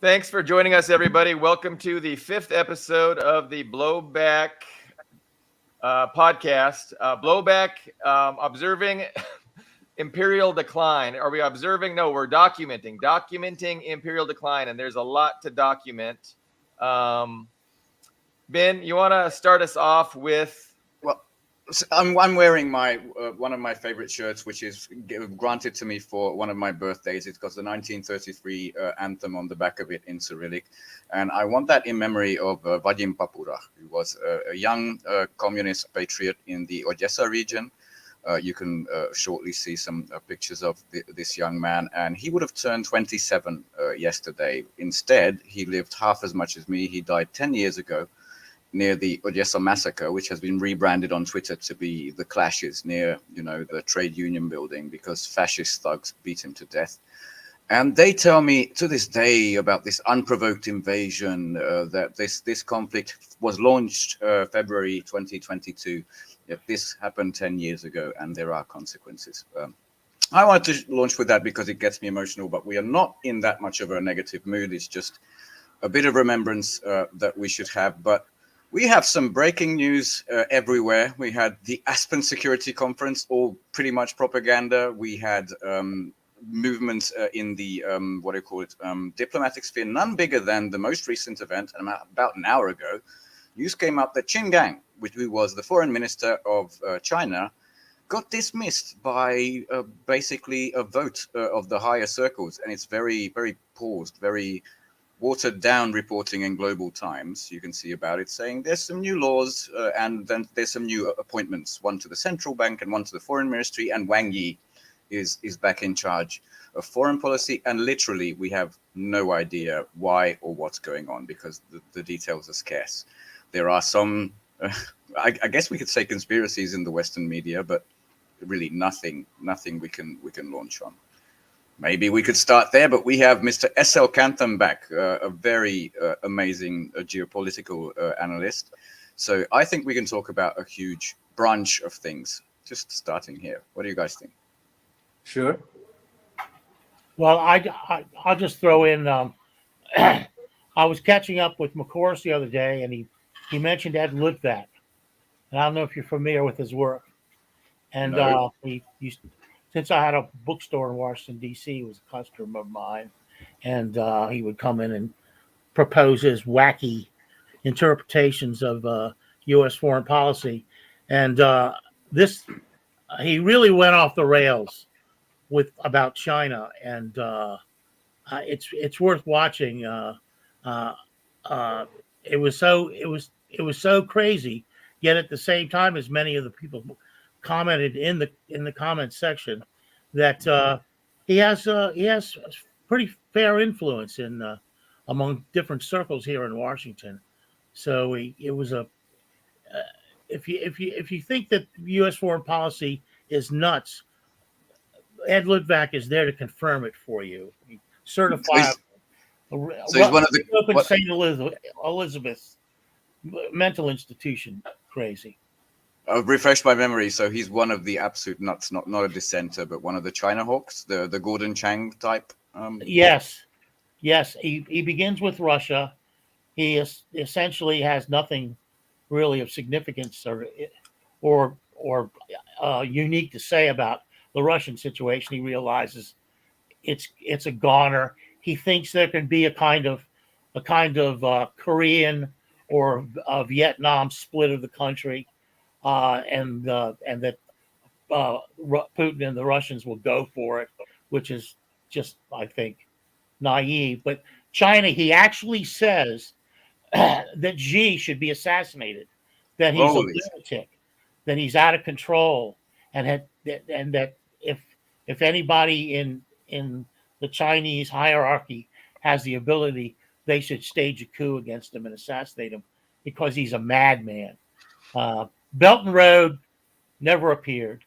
Thanks for joining us, everybody. Welcome to the fifth episode of the Blowback podcast. Blowback, observing Imperial decline. Are we observing? No, we're documenting Imperial decline, and there's a lot to document. Ben, you want to start us off with? Well, I'm wearing my one of my favorite shirts, which is granted to me for one of my birthdays. It's got the 1933 anthem on the back of it in Cyrillic, and I want that in memory of Vadim Papura, who was a young communist patriot in the Odessa region. You can shortly see some pictures of this young man, and he would have turned 27 yesterday. Instead, he lived half as much as me. He died 10 years ago near the Odessa massacre, which has been rebranded on Twitter to be the clashes near, the trade union building, because fascist thugs beat him to death. And they tell me to this day about this unprovoked invasion, that this conflict was launched February 2022. Yet this happened 10 years ago, and there are consequences. I wanted to launch with that because it gets me emotional, but we are not in that much of a negative mood. It's just a bit of remembrance that we should have. But we have some breaking news everywhere. We had the Aspen Security Conference, all pretty much propaganda. We had movements in the, diplomatic sphere, none bigger than the most recent event. And about an hour ago, news came up that Qin Gang, who was the foreign minister of China, got dismissed by basically a vote of the higher circles. And it's very, very paused, very watered down reporting in Global Times. You can see about it saying there's some new laws and then there's some new appointments, one to the central bank and one to the foreign ministry, and Wang Yi is back in charge of foreign policy. And literally we have no idea why or what's going on because the details are scarce. There are some, I guess we could say conspiracies in the Western media, but really nothing we can launch on. Maybe we could start there, but we have Mr. S.L. Kantham back, a very amazing geopolitical analyst. So I think we can talk about a huge branch of things, just starting here. What do you guys think? Sure. Well, I'll just throw in, I was catching up with McCourse the other day, and he mentioned Ed Litvak. And I don't know if you're familiar with his work. And No. Since I had a bookstore in Washington, D.C., he was a customer of mine. And he would come in and propose his wacky interpretations of U.S. foreign policy. And he really went off the rails about China. And it's worth watching. It was so crazy. Yet at the same time, as many of the people commented in the comment section, that he has pretty fair influence in among different circles here in Washington. So it was if you think that U.S. foreign policy is nuts, Ed Litvak is there to confirm it for you. Certifiable. So he's one of the open St. Elizabeth's mental institution. Crazy. I've refreshed my memory. So he's one of the absolute nuts, not a dissenter, but one of the China hawks, the Gordon Chang type. Yes. He begins with Russia. He essentially has nothing really of significance or unique to say about the Russian situation. He realizes it's a goner. He thinks there can be a kind of Korean or Vietnam split of the country, and that Putin and the Russians will go for it, which is just, I think, naive. But China, he actually says that Xi should be assassinated, that he's a lunatic, that he's out of control, and that if anybody in the Chinese hierarchy has the ability, they should stage a coup against him and assassinate him because he's a madman. Belt and Road never appeared.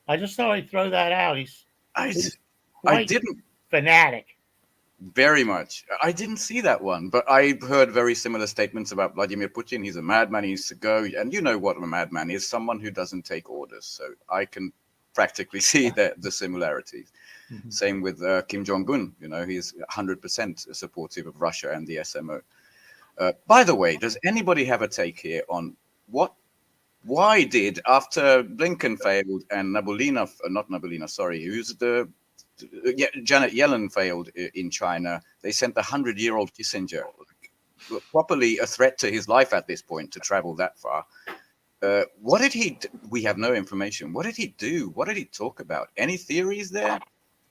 I just thought I'd throw that out. I didn't fanatic. Very much. I didn't see that one, but I heard very similar statements about Vladimir Putin. He's a madman. He needs to go. And you know what a madman is, someone who doesn't take orders. So I can practically see the similarities. Mhm. Same with Kim Jong-un. He's 100% supportive of Russia and the SMO. By the way, does anybody have a take here on why did, after Blinken failed and not Nabulina, sorry, who's Janet Yellen failed in China, they sent the 100-year-old Kissinger, properly a threat to his life at this point, to travel that far. What did he? We have no information. What did he do? What did he talk about? Any theories there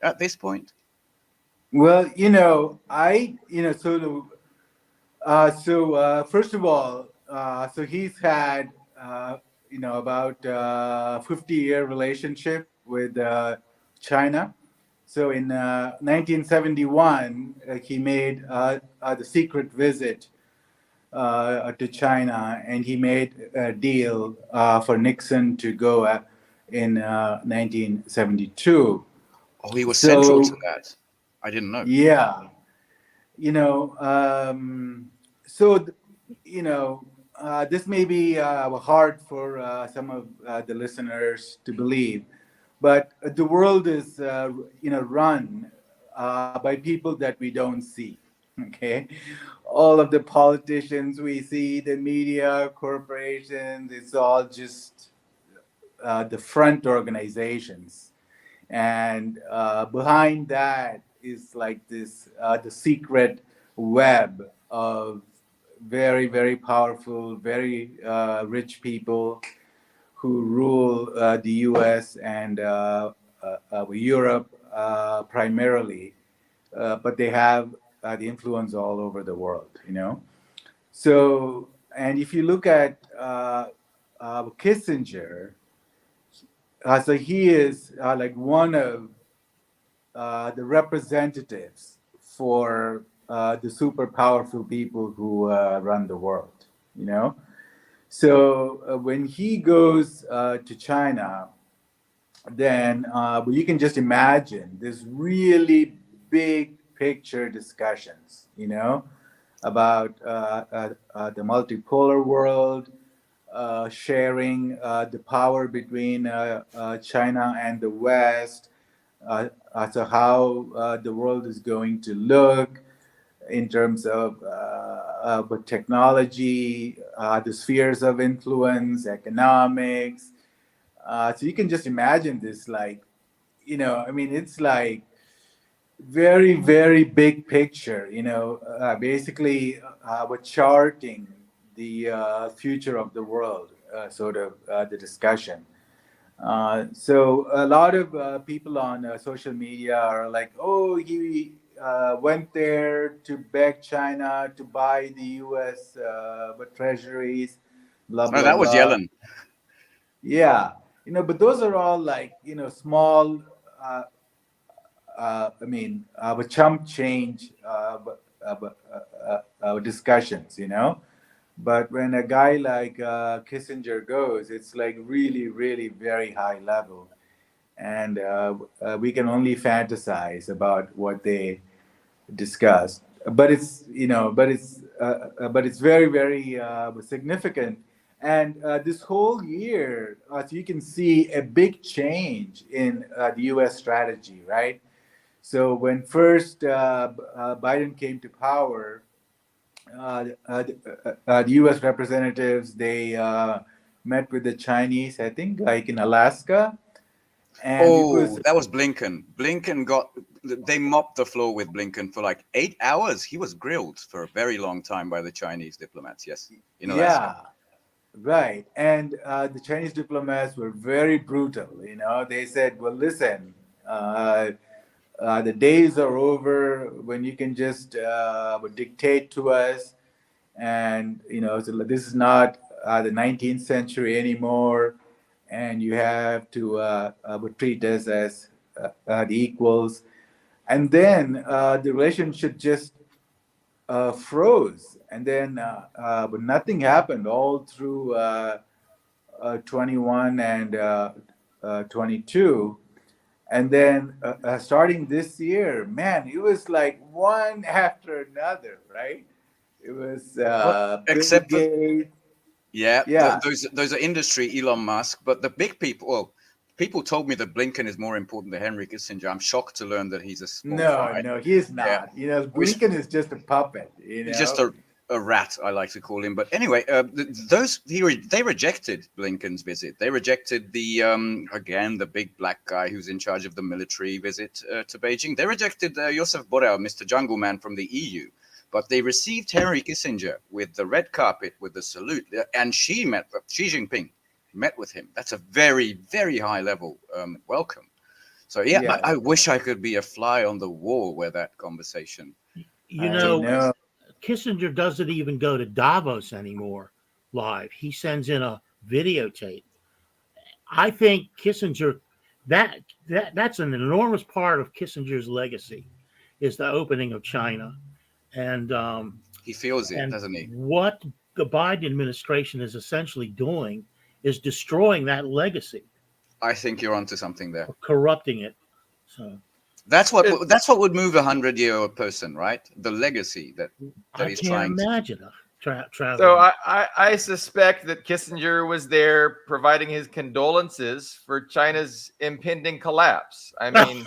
at this point? Well, first of all, so he's had, about 50-year relationship with China. So in 1971, he made the secret visit to China, and he made a deal for Nixon to go in 1972. Oh, he was central to So that. I didn't know. yeah, you know, so th- this may be hard for some of the listeners to believe, but the world is run by people that we don't see. Okay, all of the politicians we see, the media, corporations, it's all just the front organizations, and behind that is like this the secret web of very, very powerful, very rich people who rule the US and Europe primarily, but they have the influence all over the world. So, and if you look at Kissinger, so he is like one of the representatives for the super powerful people who run the world, you know? So when he goes to China, then you can just imagine this really big picture discussions, about the multipolar world, sharing the power between China and the West, so how the world is going to look in terms of technology, the spheres of influence, economics. So you can just imagine this, like, I mean, it's like very, very big picture, basically we're charting the future of the world, sort of the discussion. So a lot of people on social media are like, "Oh, he went there to beg China to buy the U.S. Treasuries, blah Oh, blah that was blah." Yellen. Yeah, but those are all like small. Uh, I mean, but chump change, discussions. But when a guy like Kissinger goes, it's like really, really very high level, and we can only fantasize about what they discussed. But it's very, very significant. And this whole year, so you can see a big change in the U.S. strategy, right? So when first Biden came to power, the U.S. representatives, they met with the Chinese, I think, like in Alaska, and it Oh, was that was Blinken. They mopped the floor with Blinken for like 8 hours. He was grilled for a very long time by the Chinese diplomats. Yes, in Alaska. yeah, right. And the Chinese diplomats were very brutal. They said, "Well, listen, uh, the days are over when you can just dictate to us, and so this is not the 19th century anymore, and you have to treat us as the equals." And then the relationship just froze, and then but nothing happened all through 21 and 22. And then starting this year, man, it was like one after another, right? It was Well, Bill except for Gates. yeah, Yeah. those are industry, Elon Musk, but the big people. Well, People told me that Blinken is more important than Henry Kissinger. I'm shocked to learn that he's a small No, fry. no, he is Yeah. not. You know, Wish- Blinken is just a puppet. He's just a rat, I like to call him. But anyway, they rejected Blinken's visit. They rejected the again the big black guy who's in charge of the military visit to Beijing. They rejected Joseph Borrell, Mr. Jungleman from the EU. But they received Henry Kissinger with the red carpet, with the salute, and Xi Jinping met with him. That's a very, very high level welcome. So yeah, Yeah. I wish I could be a fly on the wall where that conversation. You I know, know. Kissinger doesn't even go to Davos anymore live. He sends in a videotape. I think Kissinger, that's an enormous part of Kissinger's legacy, is the opening of China, and He feels it, and doesn't he? what the Biden administration is essentially doing is destroying that legacy, I think you're onto something there. corrupting it. So That's what would move a 100-year-old person, right? The legacy that I he's can't trying to. imagine a traveling. So I suspect that Kissinger was there providing his condolences for China's impending collapse. I mean,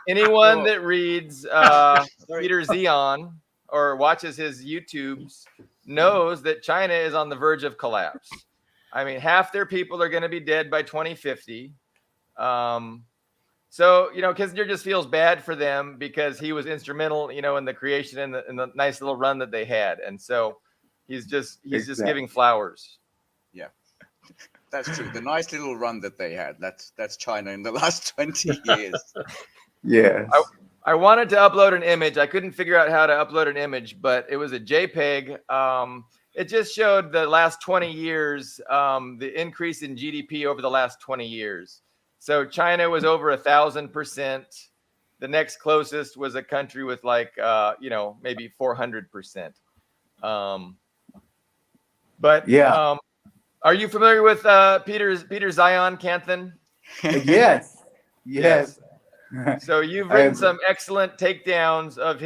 anyone that reads Peter Zion or watches his YouTubes knows that China is on the verge of collapse. I mean, half their people are going to be dead by 2050. So, you know, Kissinger just feels bad for them because he was instrumental, you know, in the creation and the nice little run that they had. And so he's just giving flowers. Yeah, that's true. The nice little run that they had. That's China in the last 20 years. Yes. I wanted to upload an image. I couldn't figure out how to upload an image, but it was a JPEG. It just showed the last 20 years, the increase in GDP over the last 20 years. So China was over 1,000%. The next closest was a country with like, you know, maybe 400%. But Yeah. are you familiar with Peter Zion, Canthan? Yes. Yes. So you've I written agree. some excellent takedowns of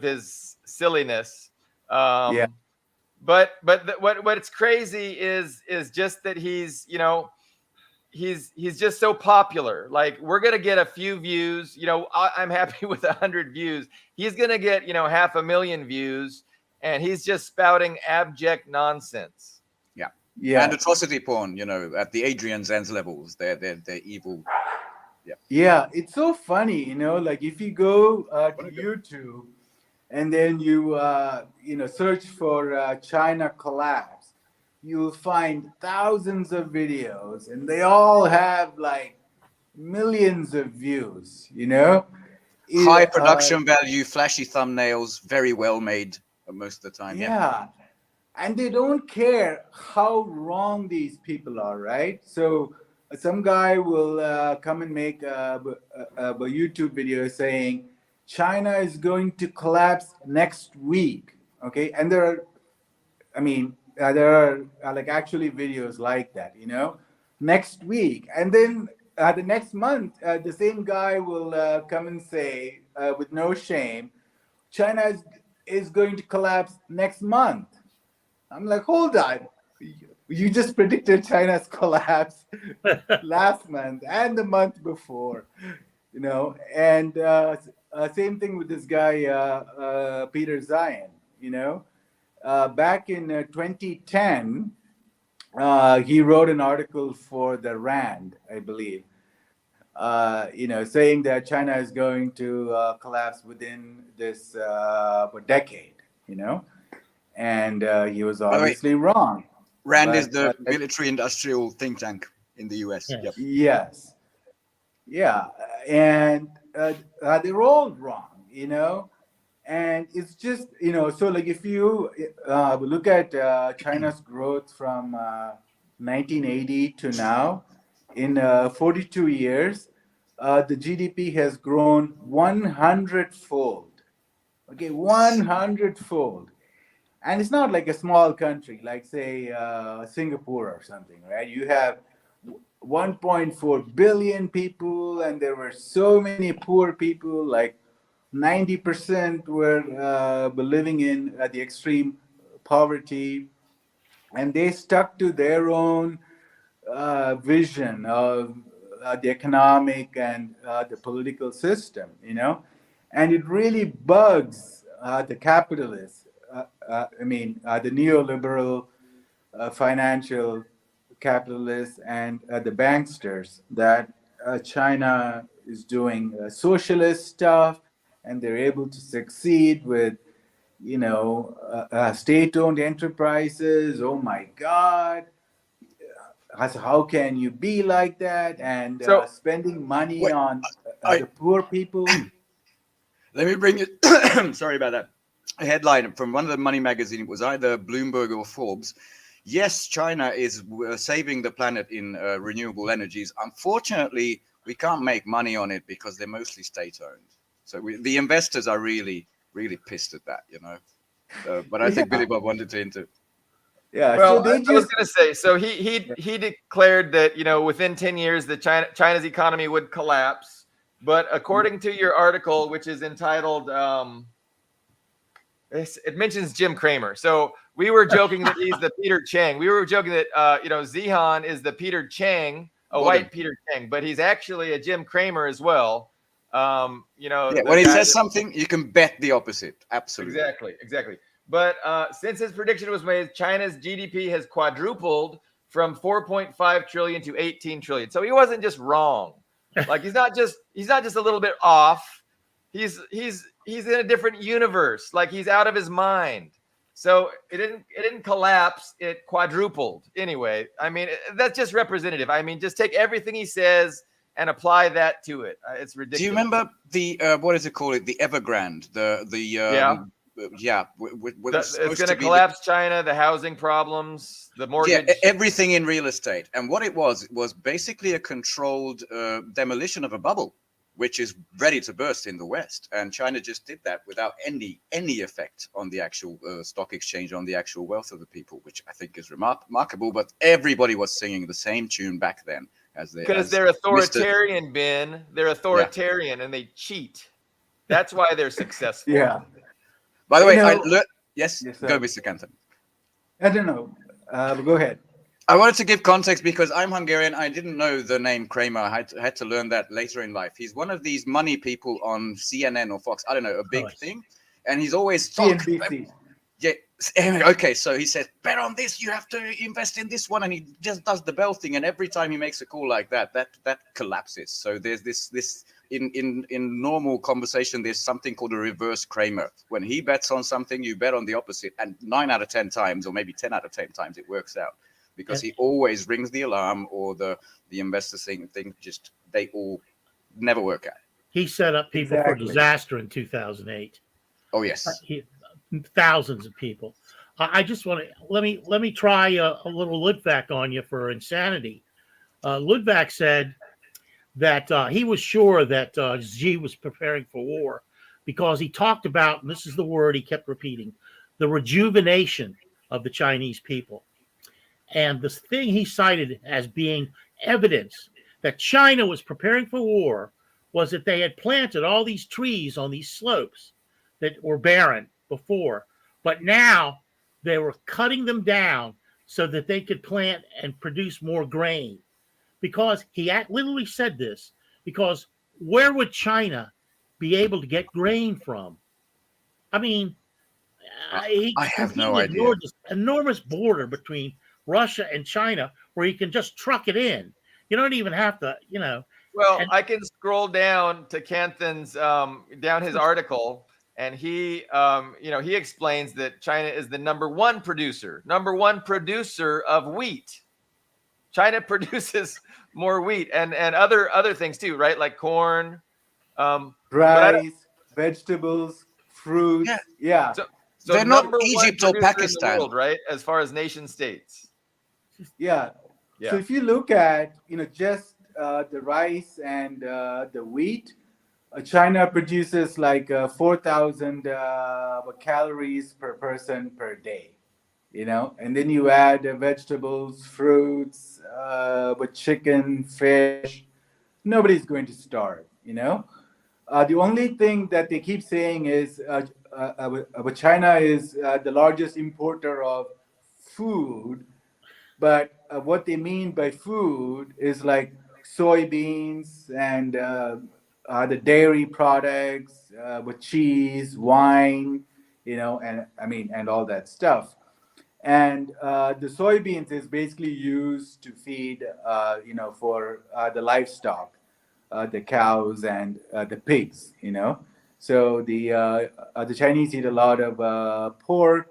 his silliness. Yeah. But what's crazy is just that he's, you know, he's just so popular. Like, we're gonna get a few views. You know, I'm happy with 100 views. He's gonna get, you know, 500,000 views, and he's just spouting abject nonsense. Yeah. And atrocity porn, you know, at the Adrian Zenz levels. They're evil. Yeah. It's so funny, you know, like if you go to YouTube and then you search for China collapse, you'll find thousands of videos, and they all have like millions of views. You know, High production value, flashy thumbnails, very well made most of the time. Yeah, and they don't care how wrong these people are, right? So some guy will come and make a YouTube video saying China is going to collapse next week. Okay, and there are like actually videos like that, you know, next week, and then the next month, the same guy will come and say with no shame, China is going to collapse next month. I'm like, hold on. You just predicted China's collapse last month and the month before, you know. And same thing with this guy, Peter Zion, you know. Back in 2010, he wrote an article for the Rand, I believe, saying that China is going to collapse within this decade, you know. And he was obviously wrong. Rand is the military industrial think tank in the US. Yes. Yep. Yes. Yeah. And they're all wrong, you know. And it's just, you know, so like if you look at China's growth from 1980 to now, in 42 years, the GDP has grown 100-fold. Okay, 100-fold. And it's not like a small country, like say Singapore or something, right? You have 1.4 billion people, and there were so many poor people, like 90% were living in the extreme poverty, and they stuck to their own vision of the economic and the political system, and it really bugs the capitalists. The neoliberal financial capitalists and the banksters that China is doing socialist stuff, and they're able to succeed with state-owned enterprises. Oh my God, how can you be like that? And So spending money Wait, on I the poor people. let me bring it. Sorry about that. A headline from one of the money magazine. It was either Bloomberg or Forbes. Yes, China is saving the planet in renewable energies. Unfortunately, we can't make money on it because they're mostly state-owned. So the investors are really, really pissed at that, But I think Yeah, Billy Bob wanted to enter. yeah. So well, they I was just going to say, so he declared that within 10 years that China's economy would collapse, but according to your article, which is entitled, it mentions Jim Cramer. So we were joking that he's the Peter Chang. We were joking that Zihan is the Peter Chang, a Got him. white Peter Chang, but he's actually a Jim Cramer as well. Yeah, The when he guy says that- something, you can bet the opposite. Absolutely. Exactly. But since his prediction was made, China's GDP has quadrupled from 4.5 trillion to 18 trillion. So he wasn't just wrong. Like he's not just a little bit off. He's in a different universe. Like he's out of his mind. So it didn't collapse. It quadrupled. Anyway, I mean that's just representative. I mean, just take everything he says and apply that to it. It's ridiculous. Do you remember the what is it called? The Evergrande. It's going to collapse China, the housing problems, the mortgage. Yeah, everything in real estate. And what it was basically a controlled demolition of a bubble, which is ready to burst in the West. And China just did that without any effect on the actual stock exchange, on the actual wealth of the people, which I think is remarkable. But everybody was singing the same tune back then. Because they're authoritarian, Ben. They're authoritarian and they cheat. That's why they're successful. yeah. By the way, Yes, go, Mr. Canton. I don't know. Go ahead. I wanted to give context because I'm Hungarian. I didn't know the name Kramer. I had to learn that later in life. He's one of these money people on CNN or Fox. I don't know, a big thing. And he's always CNBC. Yeah. Okay. So he says, bet on this. You have to invest in this one. And he just does the bell thing. And every time he makes a call like that collapses. So there's this in normal conversation, there's something called a reverse Kramer. When he bets on something, you bet on the opposite. And 9 out of 10 times, or maybe 10 out of 10 times, it works out. Because he always rings the alarm, or the investors thing just they all never work out. He set up people for disaster in 2008. Oh yes, thousands of people. I just want to let me try a little Ludwig on you for insanity. Ludwig said that he was sure that Xi was preparing for war because he talked about, and this is the word he kept repeating, the rejuvenation of the Chinese people. And the thing he cited as being evidence that China was preparing for war was that they had planted all these trees on these slopes that were barren before. But now they were cutting them down so that they could plant and produce more grain. Because he literally said this, because where would China be able to get grain from? I mean, I have no idea. This enormous border between Russia and China where you can just truck it in. You don't even have to, Well, I can scroll down to Canton's down his article, and he he explains that China is the number one producer of wheat. China produces more wheat and other things too, right? Like corn, rice, vegetables, fruits. Yeah. So they're not Egypt or Pakistan, in the world, right? As far as nation states. Yeah. So if you look at just the rice and the wheat, China produces like 4,000 calories per person per day, and then you add vegetables, fruits, with chicken, fish. Nobody's going to starve. The only thing that they keep saying is China is the largest importer of food. But what they mean by food is like soybeans and the dairy products with cheese, wine, and I mean, and all that stuff. And the soybeans is basically used to feed, for the livestock, the cows and the pigs. So the Chinese eat a lot of pork,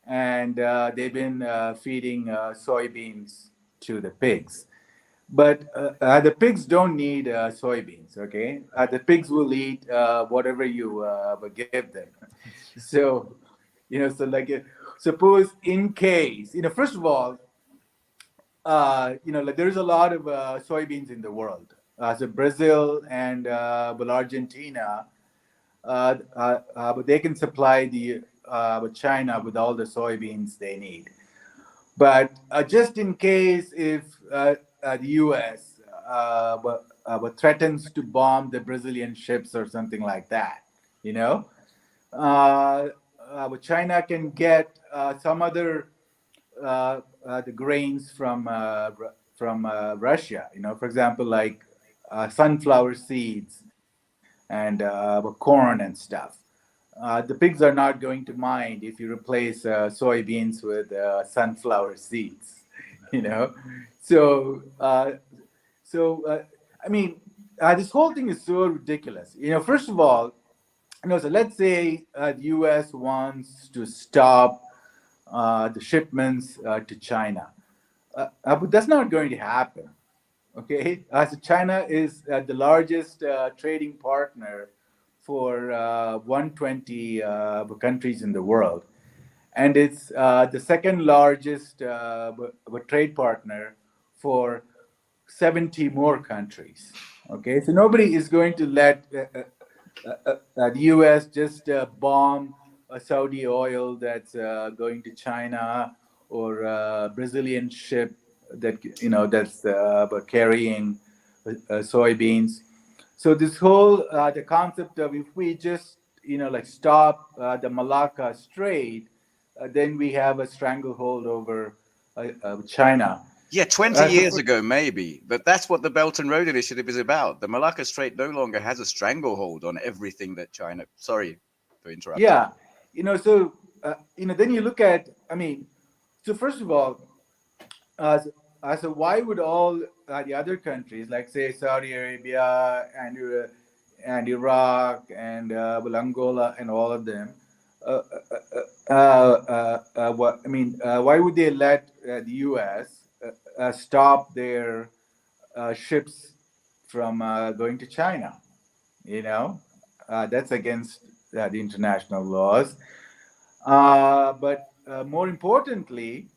and they've been feeding soybeans to the pigs. But the pigs don't need soybeans. Okay, the pigs will eat whatever you give them. So, so like, suppose in case, first of all, like there's a lot of soybeans in the world. So Brazil and well, Argentina, but they can supply the with China with all the soybeans they need. But just in case if the U.S. Threatens to bomb the Brazilian ships or something like that, you know, but China can get some other the grains from Russia. For example, like sunflower seeds and corn and stuff. The pigs are not going to mind if you replace soybeans with sunflower seeds. You know, so I mean, this whole thing is so ridiculous. First of all, so let's say the U.S. wants to stop the shipments to China. But that's not going to happen. Okay, so China is the largest trading partner for 120 countries in the world, and it's the second largest trade partner for 70 more countries. Okay, so nobody is going to let the U.S. just bomb Saudi oil that's going to China, or a Brazilian ship that's carrying soybeans. So this whole the concept of, if we just like stop the Malacca Strait, then we have a stranglehold over China. Yeah, 20 years ago, maybe. But that's what the Belt and Road Initiative is about. The Malacca Strait no longer has a stranglehold on everything that China. Sorry for interrupting. Yeah, so then you look at, I mean, so first of all, so why would all the other countries, like say Saudi Arabia and Iraq and Angola and all of them, why would they let the U.S. Stop their ships from going to China? That's against the international laws. But more importantly,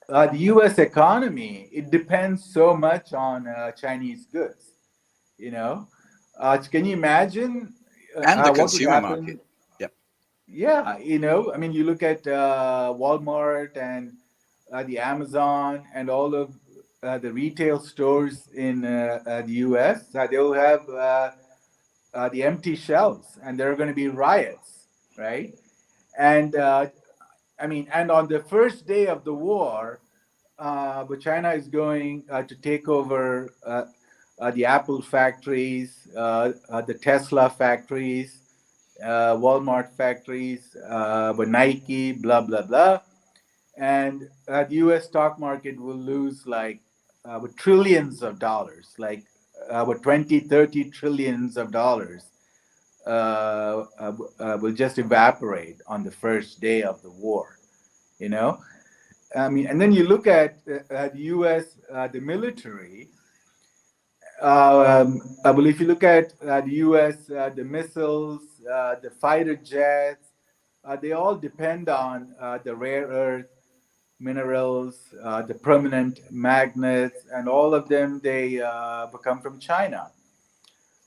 the U.S. economy, it depends so much on Chinese goods. Can you imagine And the what would consumer happen? market. Yep. Yeah, I mean, you look at Walmart and the Amazon and all of the retail stores in the U.S. They will have the empty shelves, and there are going to be riots, right? And I mean, and on the first day of the war, but China is going to take over the Apple factories, the Tesla factories, Walmart factories, but Nike, blah blah blah, and the U.S. stock market will lose like with trillions of dollars, like with 20, 30 trillions of dollars will just evaporate on the first day of the war. You know, I mean, and then you look at the U.S. The military. Well, if you look at the U.S. The missiles, the fighter jets, they all depend on the rare earth minerals, the permanent magnets, and all of them they come from China.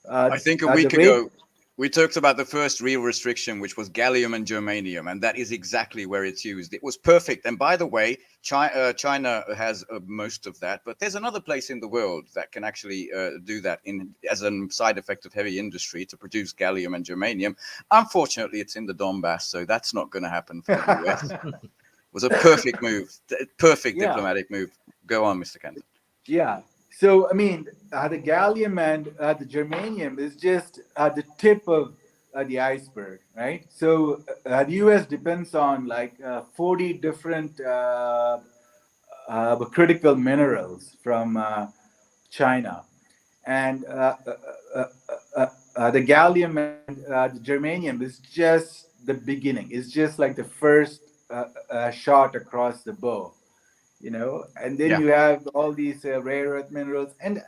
I think a The week rate, ago, we talked about the first real restriction, which was gallium and germanium, and that is exactly where it's used. It was perfect. And by the way, China has most of that, but there's another place in the world that can actually do that as a side effect of heavy industry to produce gallium and germanium. Unfortunately, it's in the Donbass, so that's not going to happen for the US. Was a perfect move, perfect Yeah. diplomatic move. Go on, Mr. Kenton. Yeah. So, I mean, the gallium and the germanium is just the tip of the iceberg, right? So, the US depends on like 40 different critical minerals from China. And the gallium and the germanium is just the beginning. It's just like the first shot across the bow, you know. And then Yeah. you have all these rare earth minerals. And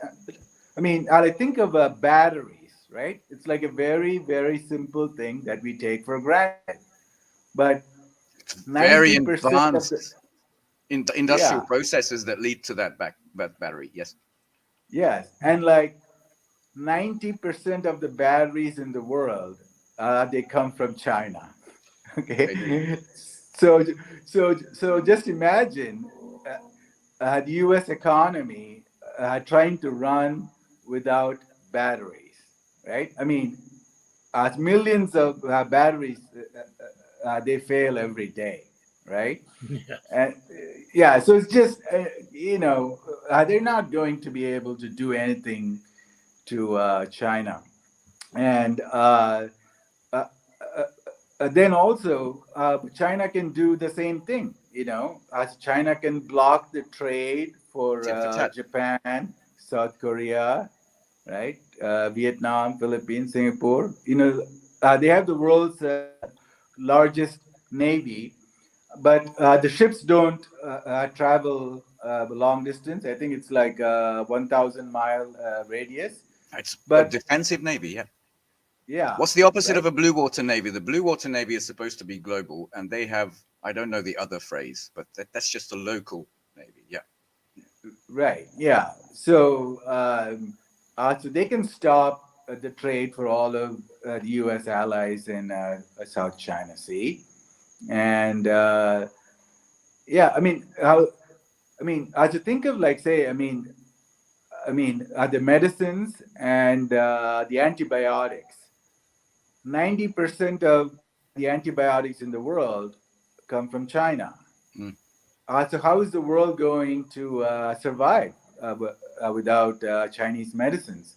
I mean, I think of batteries, right? It's like a very, very simple thing that we take for granted. But Very 90% of the, advanced industrial yeah, processes that lead to that battery. Yes. yes. And like 90% of the batteries in the world, they come from China. They do. Okay, so just imagine the U.S. economy trying to run without batteries, right? I mean, millions of batteries they fail every day, right? Yes. And yeah, so it's just you know, they're not going to be able to do anything to China. And uh, uh, then also China can do the same thing. You know, as China can block the trade for Tit for tat. Japan, South Korea, right? Vietnam, Philippines, Singapore. You know, they have the world's largest navy, but the ships don't travel long distance. I think it's like 1,000 mile radius. It's a But defensive navy. Yeah. yeah, What's the opposite right. of a blue water navy? The blue water navy is supposed to be global, and they have, I don't know the other phrase, but that's just a local navy. Yeah. Right. Yeah. So they can stop the trade for all of the U.S. allies in South China Sea, and yeah, I mean, how? I mean, to think of like, say, the medicines and the antibiotics. 90% of the antibiotics in the world come from China. Mm. So how is the world going to survive without Chinese medicines?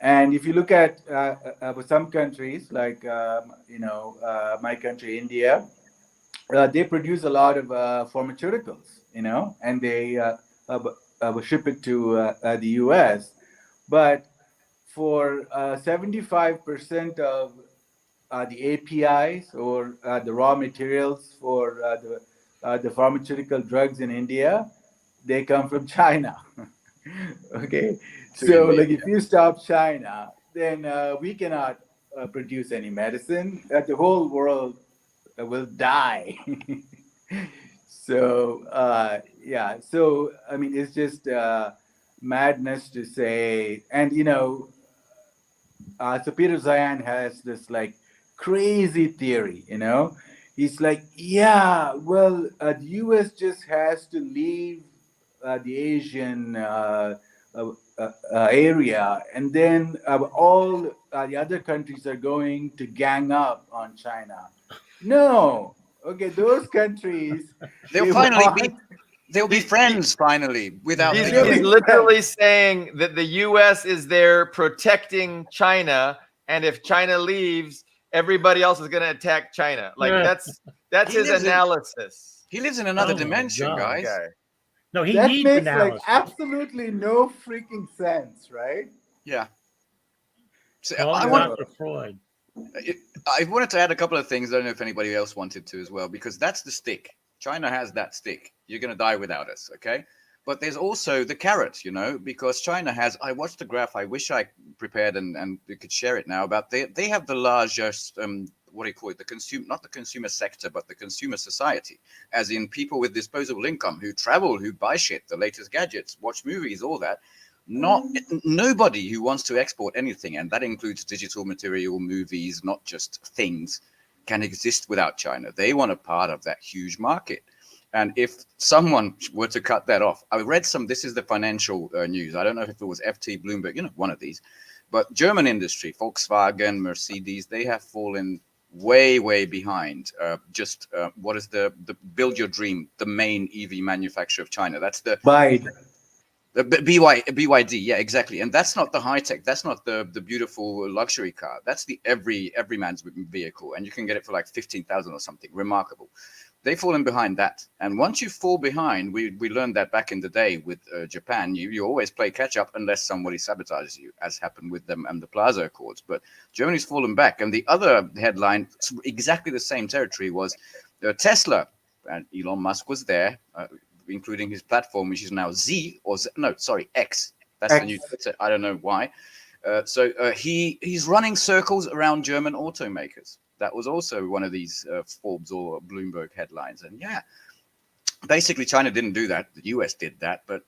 And if you look at some countries, like my country, India, they produce a lot of pharmaceuticals, you know, and they ship it to the U.S. But for 75% of the APIs or the raw materials for the pharmaceutical drugs in India, they come from China. Okay, To so India. like if you stop China, then we cannot produce any medicine. The whole world will die. So yeah, so I mean, it's just madness to say, and you know, so Peter Zayan has this like crazy theory, you know. He's like, yeah, well, the U.S. just has to leave the Asian area, and then all the other countries are going to gang up on China. No, okay, those countries They'll they finally be want they'll be He, he, friends finally without the he's, they'll he's be gun. literally friends. saying that the U.S. is there protecting China, and if China leaves, everybody else is going to attack China. Like Yeah. that's He his lives in analysis. he lives in another Oh my dimension, God. guys. Okay. No, he That needs makes like analysis. absolutely no freaking sense, right? Yeah. So Call I him want So Dr. Freud. I wanted to add a couple of things. I don't know if anybody else wanted to as well, because that's the stick. China has that stick. You're going to die without us, okay? But there's also the carrot, you know, because China has. I watched the graph. I wish I prepared and we could share it now. About they have the largest what do you call it? The consumer, not the consumer sector, but the consumer society, as in people with disposable income who travel, who buy shit, the latest gadgets, watch movies, all that. Not nobody who wants to export anything, and that includes digital material, movies, not just things, can exist without China. They want a part of that huge market. And if someone were to cut that off, I read some, this is the financial news. I don't know if it was FT, Bloomberg, you know, one of these, but German industry, Volkswagen, Mercedes, they have fallen way behind. What is the Build Your Dream, the main EV manufacturer of China? That's Bide. the BYD, yeah, exactly. And that's not the high tech. That's not the beautiful luxury car. That's the everyman's vehicle, and you can get it for like 15,000 or something. Remarkable. They've fallen behind that, and once you fall behind, we learned that back in the day with Japan. You always play catch up unless somebody sabotages you, as happened with them and the Plaza Accords. But Germany's fallen back, and the other headline, exactly the same territory, was Tesla, and Elon Musk was there. Including his platform, which is now X. That's the new X. Twitter. I don't know why. He's running circles around German automakers. That was also one of these Forbes or Bloomberg headlines. And yeah, basically China didn't do that. The US did that, but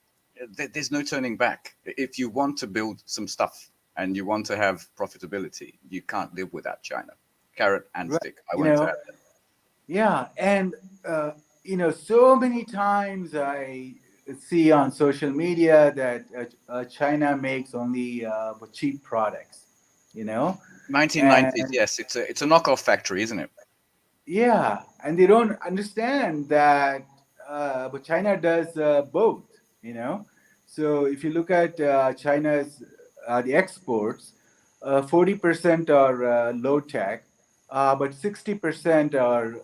there's no turning back. If you want to build some stuff and you want to have profitability, you can't live without China. Carrot and Right. stick. I You wanted to know, add that. yeah, and so many times I see on social media that China makes only cheap products, you know, 1990s, and yes, it's a knockoff factory, isn't it? yeah, and they don't understand that, but China does both, you know. So if you look at China's the exports, 40% are low tech, but 60% are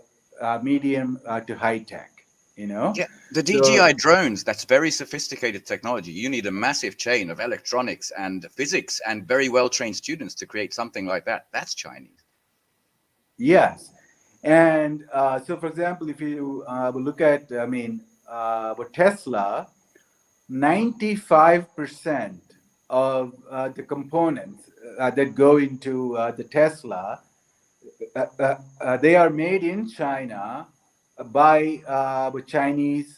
medium to high tech, you know. Yeah, the So DJI drones, that's very sophisticated technology. You need a massive chain of electronics and physics and very well trained students to create something like that. That's Chinese. yes, and so for example, if you look at, I mean, with Tesla. 95% of the components that go into the Tesla, they are made in China by Chinese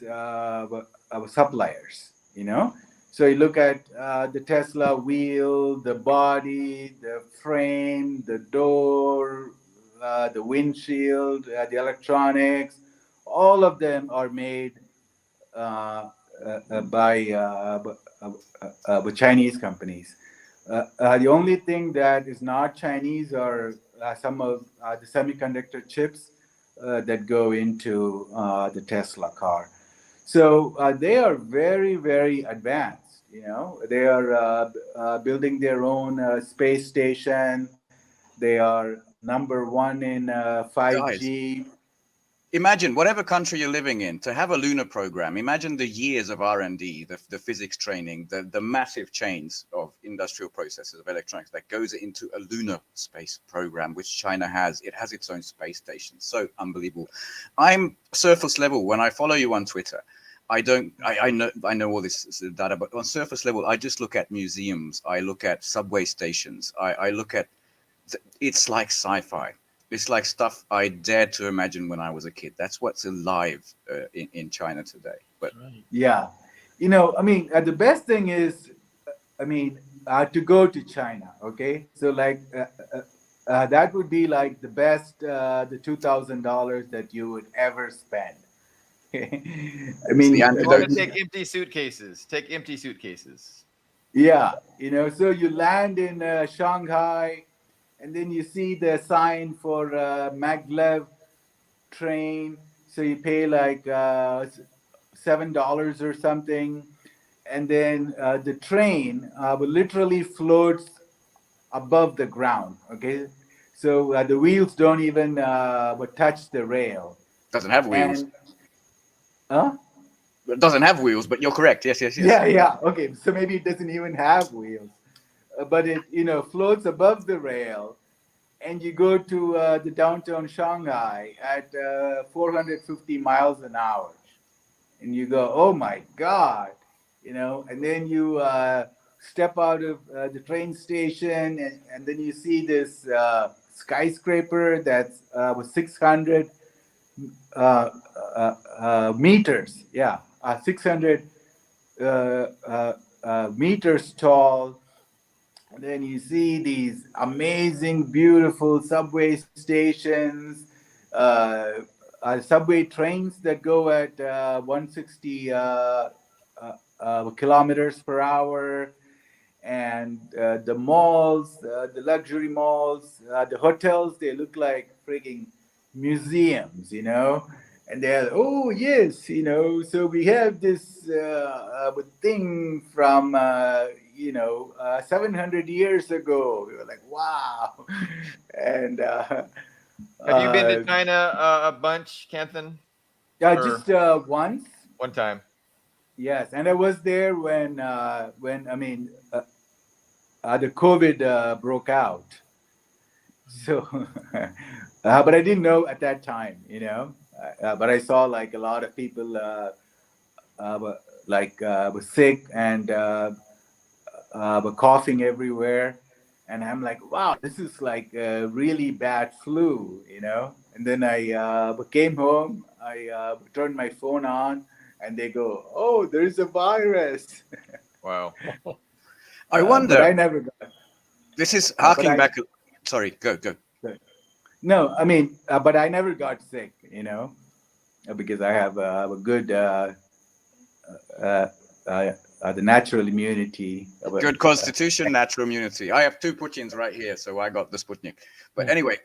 suppliers, you know. So you look at the Tesla wheel, the body, the frame, the door, the windshield, the electronics, all of them are made uh, by Chinese companies. The only thing that is not Chinese are some of the semiconductor chips that go into the Tesla car. So they are very, very advanced. You know, they are building their own space station. They are number one in Guys, 5G. imagine whatever country you're living in to have a lunar program. Imagine the years of R&D, the physics training, the massive chains of industrial processes of electronics that goes into a lunar space program, which China has. It has its own space station. So unbelievable. I'm surface level. When I follow you on Twitter, I know all this data, but on surface level, I just look at museums. I look at subway stations. I look at, it's like sci-fi. It's like stuff I dared to imagine when I was a kid. That's what's alive in China today. But Right. Yeah. You know, I mean, the best thing is, I mean, to go to China. Okay, so like that would be like the best, the $2,000 that you would ever spend. I it's the mean, You want antidote. to take empty suitcases. Take empty suitcases. yeah, you know, so you land in Shanghai, and then you see the sign for maglev train. So you pay like $7 or something, and then the train will literally floats above the ground. Okay, so the wheels don't even would touch the rail, Doesn't have wheels. and huh? It doesn't have wheels, but you're correct. Yes, yes, yes. Yeah, yeah. Okay, so maybe it doesn't even have wheels, but it floats above the rail, and you go to the downtown Shanghai at 450 miles an hour, and you go, oh my god, and then you step out of the train station, and then you see this skyscraper that's was 600 uh, meters, yeah, 600 meters tall. And then you see these amazing, beautiful subway stations, subway trains that go at 160 kilometers per hour, and the malls, the luxury malls, the hotels, they look like freaking museums, and they're, oh yes, so we have this thing from 700 years ago. We were like, wow. And Have you been to uh, China a bunch, Kenthan? yeah, Or just once. one time? Yes, and I was there when I mean the COVID broke out. So, but I didn't know at that time, but I saw like a lot of people were sick and were coughing everywhere, and I'm like, wow, this is like a really bad flu. And then I came home, I turned my phone on, and they go, oh, there's a virus. Wow. I But I wonder. never got. This is But harking I back. Sorry, go. no, I mean, but I never got sick, because I have a good uh, the natural immunity. Good constitution, natural immunity. I have two Putins right here, so I got the Sputnik. But anyway,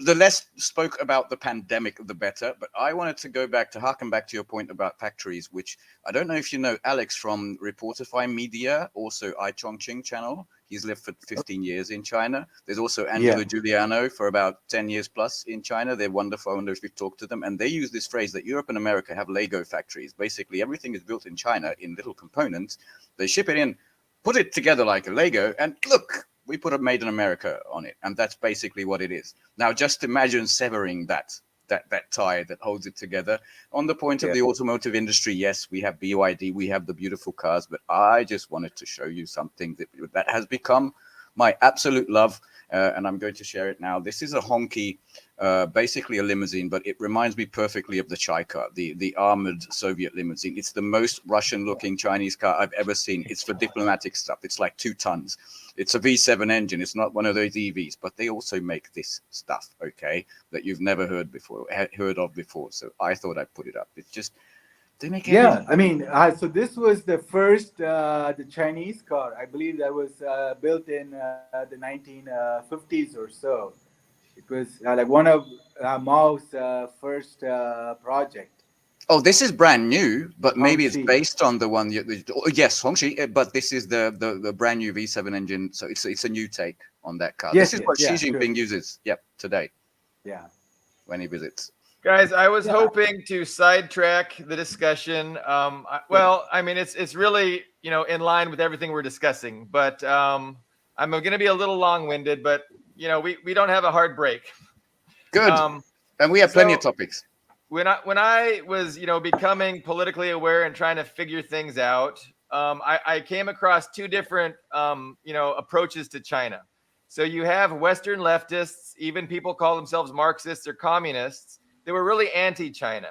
the less spoke about the pandemic, the better. But I wanted to go back to harken back to your point about factories, which I don't know if you know Alex from Reportify Media, also iChongqing channel. He's lived for 15 years in China. There's also Angelo Giuliano for about 10 years plus in China. They're wonderful. I wonder if you've talked to them. And they use this phrase that Europe and America have Lego factories. Basically, everything is built in China in little components. They ship it in, put it together like a Lego, and look, we put a made in America on it. And that's basically what it is. Now, just imagine severing that tie that holds it together. On the point of the automotive industry, yes, we have BYD, we have the beautiful cars, but I just wanted to show you something that has become my absolute love, and I'm going to share it now. This is a honky, basically a limousine, but it reminds me perfectly of the Chaika, the armored Soviet limousine. It's the most Russian-looking Chinese car I've ever seen. It's for diplomatic stuff. It's like 2 tons. It's a V7 engine. It's not one of those EVs, but they also make this stuff, okay, that you've never heard of before. So I thought I'd put it up. It's just, they make everything. I mean, so this was the first the Chinese car. I believe that was built in the 1950s or so. It was like one of Mao's first project. Oh, this is brand new, but maybe it's Hongxi. based on the one. Yes, Hongxi, but this is the brand new V7 engine, so it's a new take on that car. Yes, This is what Xi sure. Jinping uses. Yep, today. Yeah. When he visits. Guys, I was hoping to sidetrack the discussion. I mean, it's really, in line with everything we're discussing, but I'm going to be a little long-winded, but we don't have a hard break. Good. And we have plenty of topics. When I was, becoming politically aware and trying to figure things out, I came across 2 different, approaches to China. So you have Western leftists, even people call themselves Marxists or communists. They were really anti-China,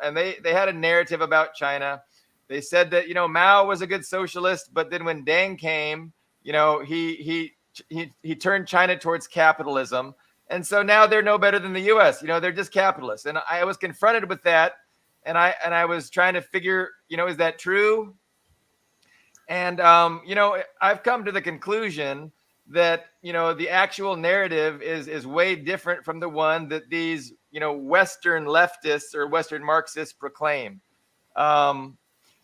and they had a narrative about China. They said that, Mao was a good socialist, but then when Deng came, he turned China towards capitalism. And so now they're no better than the U.S. They're just capitalists. And I was confronted with that, and I was trying to figure, is that true? And I've come to the conclusion that the actual narrative is way different from the one that these Western leftists or Western Marxists proclaim. So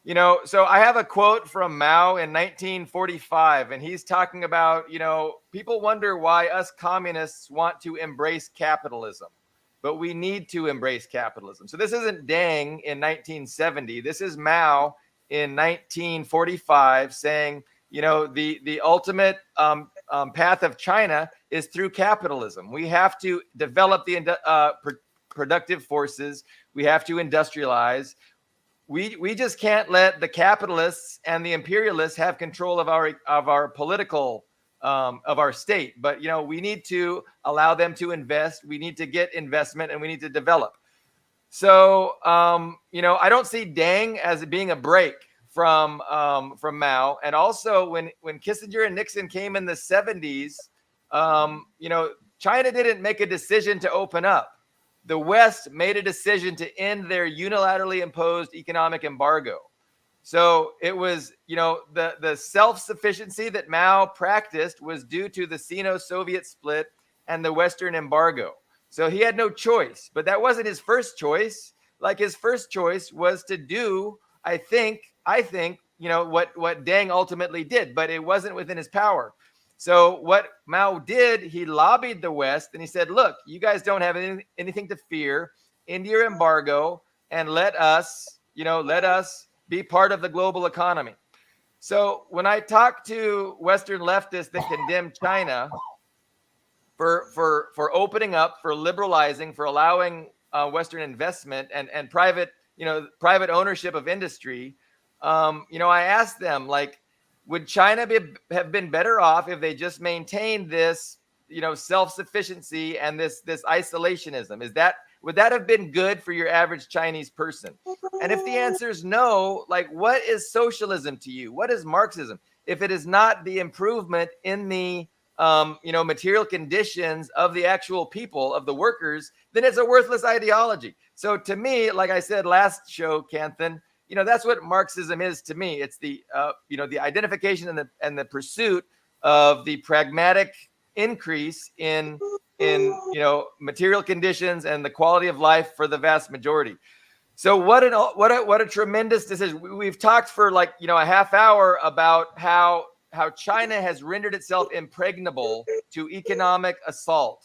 I have a quote from Mao in 1945, and he's talking about, people wonder why us communists want to embrace capitalism, but we need to embrace capitalism. So this isn't Deng in 1970. This is Mao in 1945 saying, the ultimate path of China is through capitalism. We have to develop the productive forces. We have to industrialize. We just can't let the capitalists and the imperialists have control of our political of our state. But we need to allow them to invest. We need to get investment, and we need to develop. So I don't see Deng as being a break from Mao. And also when Kissinger and Nixon came in the 70s, China didn't make a decision to open up. The West made a decision to end their unilaterally imposed economic embargo. So it was, the self-sufficiency that Mao practiced was due to the Sino-Soviet split and the Western embargo. So he had no choice, but that wasn't his first choice. Like his first choice was to do, I think, what Deng ultimately did, but it wasn't within his power. So what Mao did, he lobbied the West and he said, look, you guys don't have anything to fear. End your embargo and let us be part of the global economy. So when I talk to Western leftists that condemn China for opening up, for liberalizing, for allowing Western investment and private ownership of industry, I asked them, like, would China have been better off if they just maintained this self-sufficiency and this isolationism? Would that have been good for your average Chinese person? And if the answer is no, like, what is socialism to you? What is Marxism? If it is not the improvement in the material conditions of the actual people, of the workers, then it's a worthless ideology. So to me, like I said last show, Canthan, that's what Marxism is to me. It's the the identification and the pursuit of the pragmatic increase in material conditions and the quality of life for the vast majority. So what a tremendous decision. We've talked for a half hour about how China has rendered itself impregnable to economic assault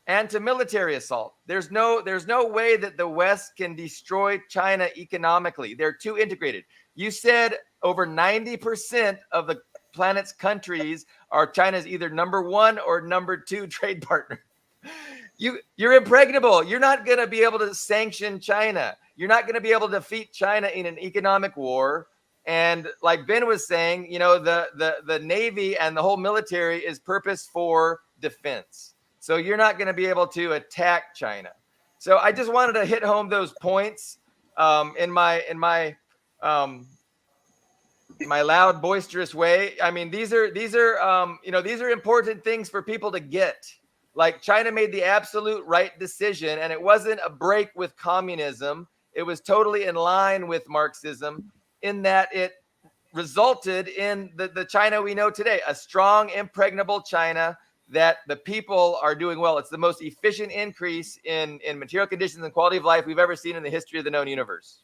and to military assault. There's no way that the West can destroy China economically. They're too integrated. You said over 90% of the planet's countries are China's either number one or number two trade partner. You're impregnable. You're not going to be able to sanction China. You're not going to be able to defeat China in an economic war. And like Ben was saying, the Navy and the whole military is purpose for defense. So you're not going to be able to attack China. So I just wanted to hit home those points in my loud, boisterous way. I mean, these are important things for people to get. Like, China made the absolute right decision, and it wasn't a break with communism. It was totally in line with Marxism, in that it resulted in the China we know today, a strong, impregnable China that the people are doing well. It's the most efficient increase in material conditions and quality of life we've ever seen in the history of the known universe.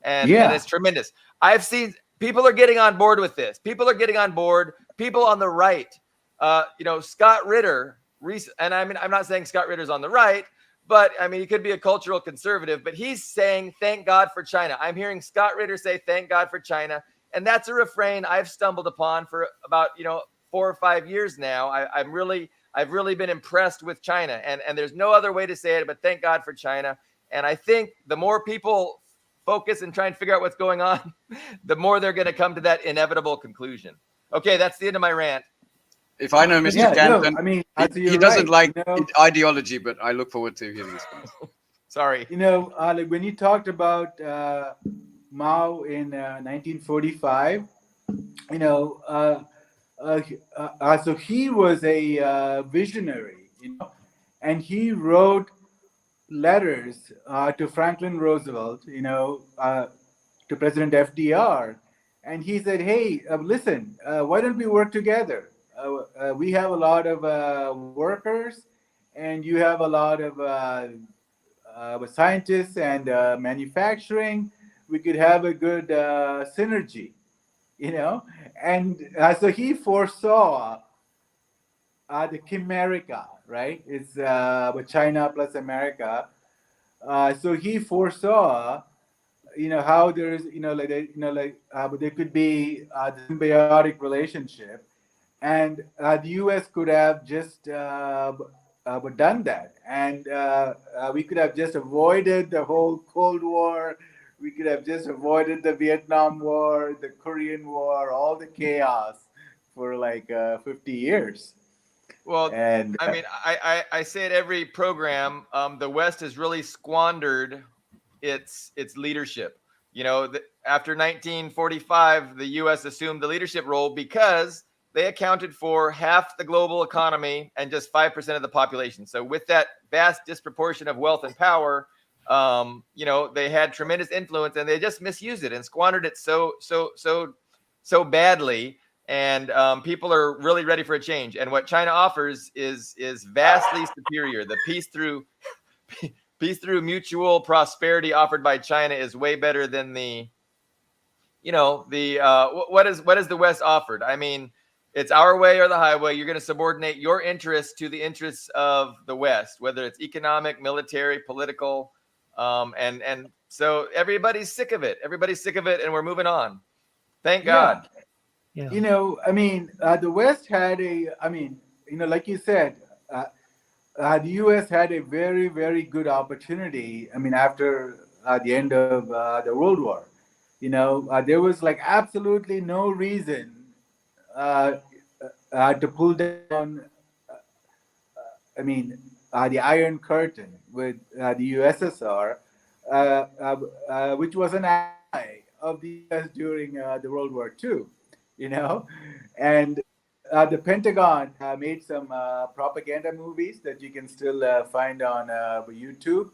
And it's tremendous. I've seen people are getting on board with this. People are getting on board. People on the right, Scott Ritter, and I mean, I'm not saying Scott Ritter's on the right, but I mean, he could be a cultural conservative, but he's saying, thank God for China. I'm hearing Scott Ritter say, thank God for China. And that's a refrain I've stumbled upon for about, 4 or 5 years now. I've really been impressed with China, and there's no other way to say it, but thank God for China. And I think the more people focus and try and figure out what's going on, the more they're going to come to that inevitable conclusion. Okay, that's the end of my rant. If I know Mr. Canton, I mean, he doesn't like ideology, but I look forward to hearing this. Sorry. Like when you talked about Mao in 1945, so he was a visionary, and he wrote letters to Franklin Roosevelt, to President FDR, and he said, "Hey, listen, why don't we work together? We have a lot of workers, and you have a lot of scientists and manufacturing. We could have a good synergy, And so he foresaw the Chimerica, right? It's with China plus America. So he foresaw, how there's, there could be the symbiotic relationship, and the U.S. could have just done that, and we could have just avoided the whole Cold War. We could have just avoided the Vietnam War, the Korean War, all the chaos for 50 years. Well, and I mean, I say it every program. The West has really squandered its leadership. After 1945, the U.S. assumed the leadership role because they accounted for half the global economy and just 5% of the population. So with that vast disproportion of wealth and power, they had tremendous influence, and they just misused it and squandered it so badly and people are really ready for a change. And what China offers is vastly superior. The peace through mutual prosperity offered by China is way better than the what is the West offered? I mean, it's our way or the highway. You're going to subordinate your interests to the interests of the West, whether it's economic, military, political, and so everybody's sick of it. Everybody's sick of it, and we're moving on. Thank Yeah. God. Yeah. I mean, the West had like you said, the U.S. had a very, very good opportunity. I mean, after the end of the World War, there was like absolutely no reason uh, to pull down. I mean, the Iron Curtain with the USSR, which was an ally of the US during the World War II, and the Pentagon made some propaganda movies that you can still find on YouTube,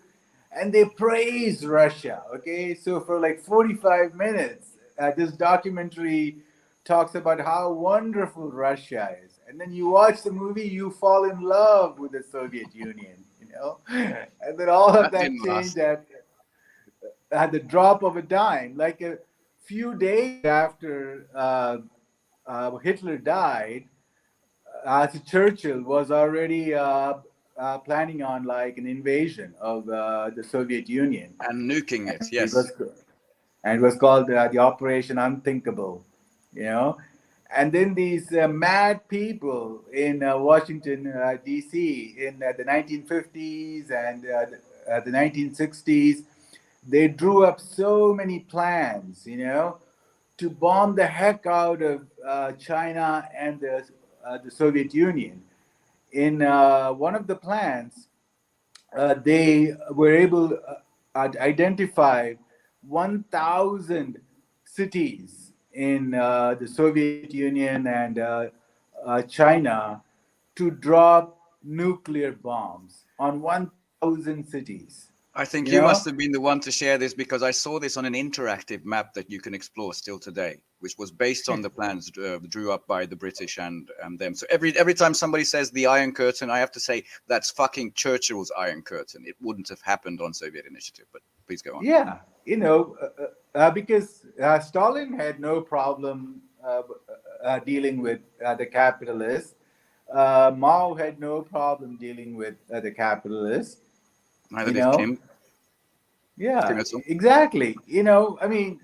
and they praised Russia. Okay, so for like 45 minutes, this documentary talks about how wonderful Russia is. And then you watch the movie, you fall in love with the Soviet Union. And then all of That that didn't changed last. at the drop of a dime. Like a few days after Hitler died, Churchill was already planning on like an invasion of the Soviet Union. And nuking it, It yes. was, and it was called the Operation Unthinkable, you know. And then these mad people in Washington, D.C. in the 1950s and the 1960s, they drew up so many plans, to bomb the heck out of China and the Soviet Union. In one of the plans, they were able to identify 1,000 cities in the Soviet Union and China to drop nuclear bombs on 1,000 cities. I think You you must know? have been the one to share this because I saw this on an interactive map that you can explore still today, which was based on the plans drew up by the British and them. So every time somebody says the Iron Curtain, I have to say that's fucking Churchill's Iron Curtain. It wouldn't have happened on Soviet initiative. But please go on. Yeah, because Stalin had no problem dealing with the capitalists. Mao had no problem dealing with the capitalists. Neither You did know, Kim yeah, Il-sung. exactly. So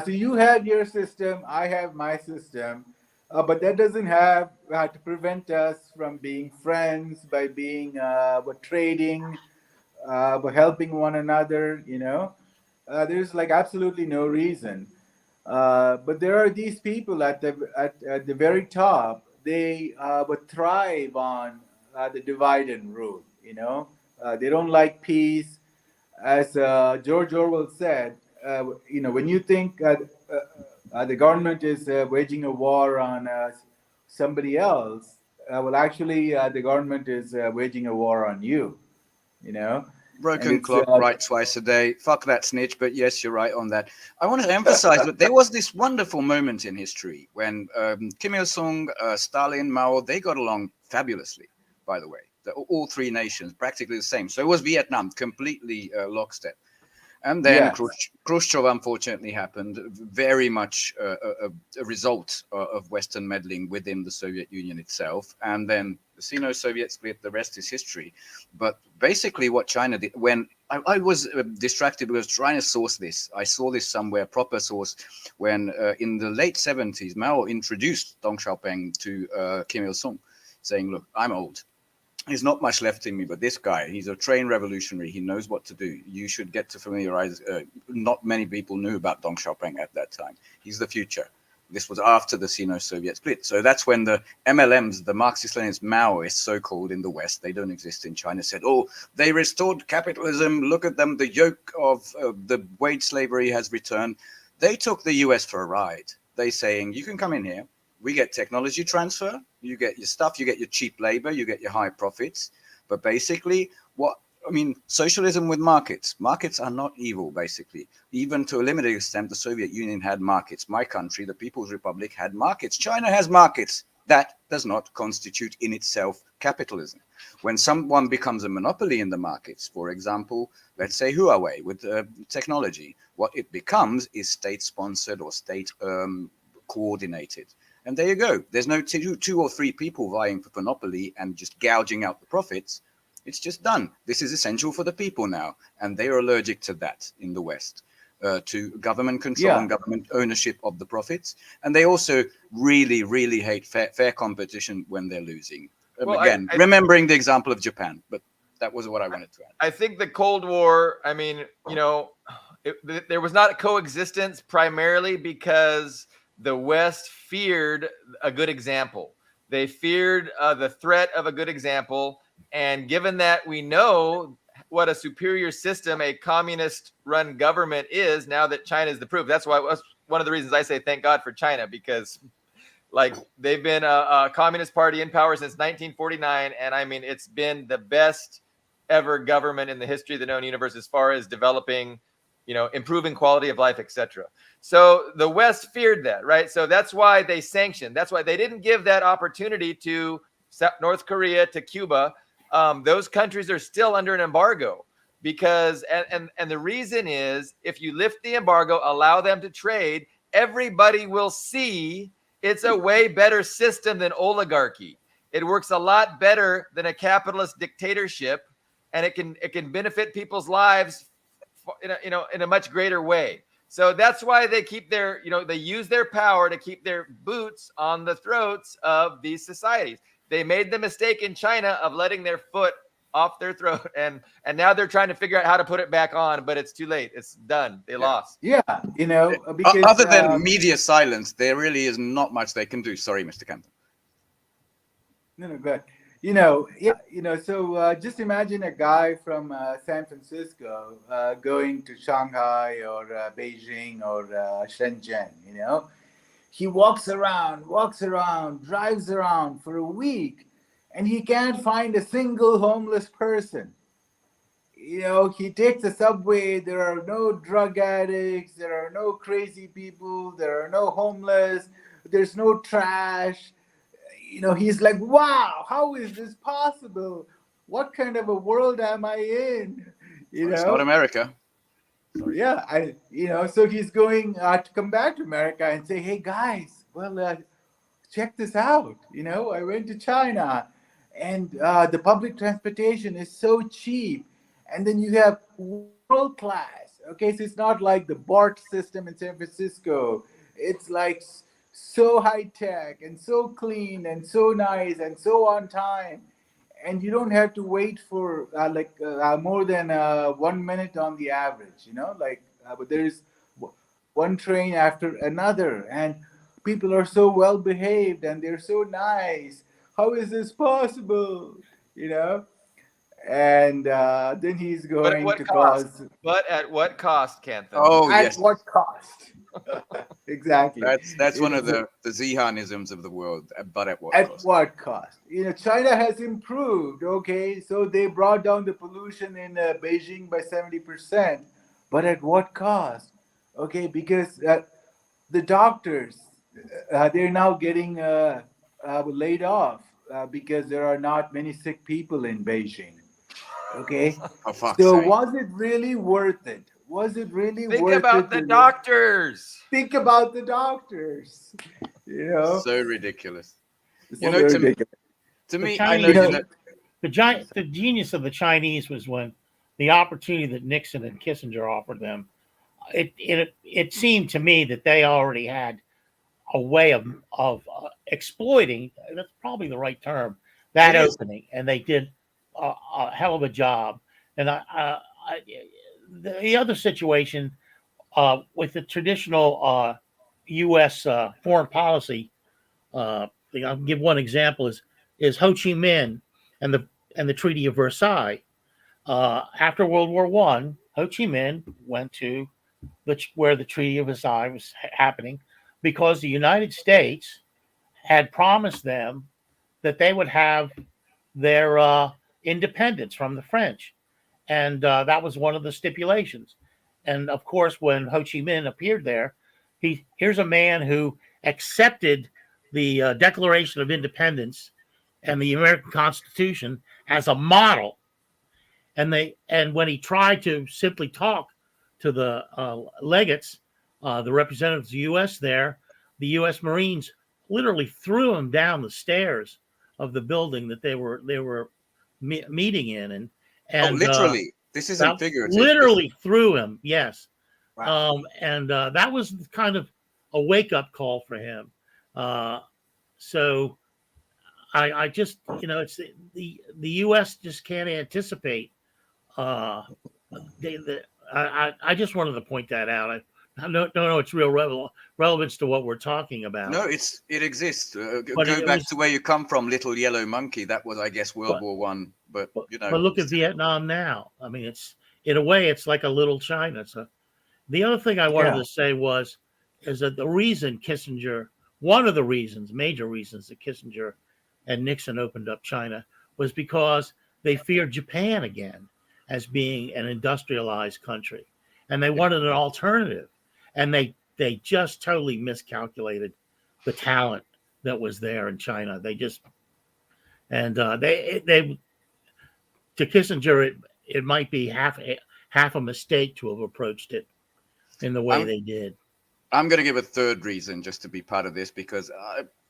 you have your system, I have my system, but that doesn't have to prevent us from being friends by being trading, by helping one another. There's like absolutely no reason. But there are these people at the very top. They would thrive on the divide and rule. They don't like peace, as George Orwell said. When you think the government is waging a war on somebody else, well, actually, the government is waging a war on you. You know, and Broken it's clock, right twice a day. Fuck that snitch, but yes, you're right on that. I want to emphasize that there was this wonderful moment in history when Kim Il Sung, Stalin, Mao, they got along fabulously, by the way. All three nations, practically the same. So it was Vietnam, completely lockstep. And then yes, Khrushchev, unfortunately, happened, very much a result of Western meddling within the Soviet Union itself. And then the Sino-Soviet split, the rest is history. But basically what China did, when I was distracted because trying to source this, I saw this somewhere, proper source, when in the late 70s, Mao introduced Deng Xiaoping to Kim Il-sung, saying, look, I'm old. There's not much left in me, but this guy, he's a trained revolutionary. He knows what to do. You should get to familiarize. Not many people knew about Deng Xiaoping at that time. He's the future. This was after the Sino-Soviet split. So that's when the MLMs, the Marxist-Leninist Maoists, so-called in the West, they don't exist in China, said, oh, they restored capitalism. Look at them. The yoke of the wage slavery has returned. They took the US for a ride. They saying, you can come in here. We get technology transfer. You get your stuff. You get your cheap labor. You get your high profits. But basically, what I mean, socialism with markets. Markets are not evil, basically. Even to a limited extent, the Soviet Union had markets. My country, the People's Republic, had markets. China has markets. That does not constitute in itself capitalism. When someone becomes a monopoly in the markets, for example, let's say Huawei with technology, what it becomes is state-sponsored or state coordinated. And there you go. There's no two or three people vying for monopoly and just gouging out the profits. It's just done. This is essential for the people now, and they are allergic to that in the West, to government control and government ownership of the profits. And they also really, really hate fair competition when they're losing. Well, Again, remembering the example of Japan, but that was what I wanted to add. I think the Cold War, I mean, there was not a coexistence primarily because the West feared a good example. They feared the threat of a good example. And given that we know what a superior system a communist run government is, now that China is the proof, that's why one of the reasons I say thank God for China, because like they've been a communist party in power since 1949. And I mean, it's been the best ever government in the history of the known universe as far as developing, improving quality of life, etc. So the West feared that, right? So that's why they sanctioned. That's why they didn't give that opportunity to North Korea, to Cuba. Those countries are still under an embargo because, and the reason is, if you lift the embargo, allow them to trade, everybody will see it's a way better system than oligarchy. It works a lot better than a capitalist dictatorship, and it can benefit people's lives, in a much greater way. So that's why they keep their, they use their power to keep their boots on the throats of these societies. They made the mistake in China of letting their foot off their throat, and now they're trying to figure out how to put it back on, but it's too late. It's done. They lost. Yeah, because Other than media silence, there really is not much they can do. Sorry, Mr. Campbell. No, good. So just imagine a guy from San Francisco going to Shanghai or Beijing or Shenzhen. He walks around, drives around for a week, and he can't find a single homeless person. He takes the subway. There are no drug addicts. There are no crazy people. There are no homeless. There's no trash. He's like, wow, how is this possible? What kind of a world am I in? It's not America. Yeah, so he's going to come back to America and say, hey guys, well, check this out. I went to China, and the public transportation is so cheap, and then you have world class. Okay, so it's not like the BART system in San Francisco. It's like so high tech and so clean and so nice and so on time, and you don't have to wait for more than 1 minute on the average. But there's one train after another, and people are so well behaved and they're so nice. How is this possible? And then he's going to cause. But at what cost, Canthon? Oh, at yes. what cost? Exactly. That's one of the Zihanisms of the world. But at what at cost? what cost? China has improved. Okay, so they brought down the pollution in Beijing by 70%, but at what cost? Okay, because the doctors they're now getting laid off because there are not many sick people in Beijing. Okay, For fuck's so sake. was it really worth it? Was it really Think worth it? about the doctors. Think about the doctors. So ridiculous. So to ridiculous. me, The I know Chinese- that. The genius of the Chinese was when the opportunity that Nixon and Kissinger offered them. It seemed to me that they already had a way of exploiting. That's probably the right term. That It is. opening, and they did a hell of a job. And the other situation with the traditional U.S. Foreign policy. I'll give one example is Ho Chi Minh and the Treaty of Versailles. After World War I, Ho Chi Minh went to where the Treaty of Versailles was happening because the United States had promised them that they would have their independence from the French. and that was one of the stipulations. And of course, when Ho Chi Minh appeared there, here's a man who accepted the Declaration of Independence and the American Constitution as a model. And when he tried to simply talk to the legates, the representatives of the U.S. there, the U.S. Marines literally threw him down the stairs of the building that they were meeting in, Oh, and literally. This isn't that figurative. literally threw him. Yes, Wow. and that was kind of a wake up call for him. So I just it's the U.S. just can't anticipate. Uh, I just wanted to point that out. I don't know it's real relevance to what we're talking about, No, it exists. but Go it back was. to where you come from, Little Yellow Monkey. That was, I guess, World But War One. But but, you know, but look at Vietnam now. I mean, it's in a way it's like a little China. So the other thing I wanted Yeah. to say is that the reason Kissinger, one of the reasons, major reasons that Kissinger and Nixon opened up China was because they feared Japan again as being an industrialized country, and they wanted an alternative, and they just totally miscalculated the talent that was there in China. They just and they to Kissinger it might be half a mistake to have approached it in the way I'm they did. I'm going to give a third reason just to be part of this because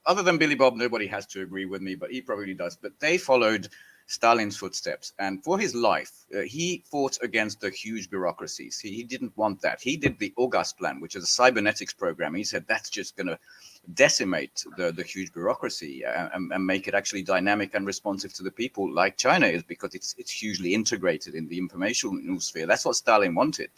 other than Billy Bob, nobody has to agree with me, but he probably does. But they followed Stalin's footsteps, and for his life, he fought against the huge bureaucracies. He didn't want that. He did the August Plan, which is a cybernetics program. He said that's just going to decimate the huge bureaucracy and make it actually dynamic and responsive to the people, like China is, because it's hugely integrated in the informational sphere. That's what Stalin wanted.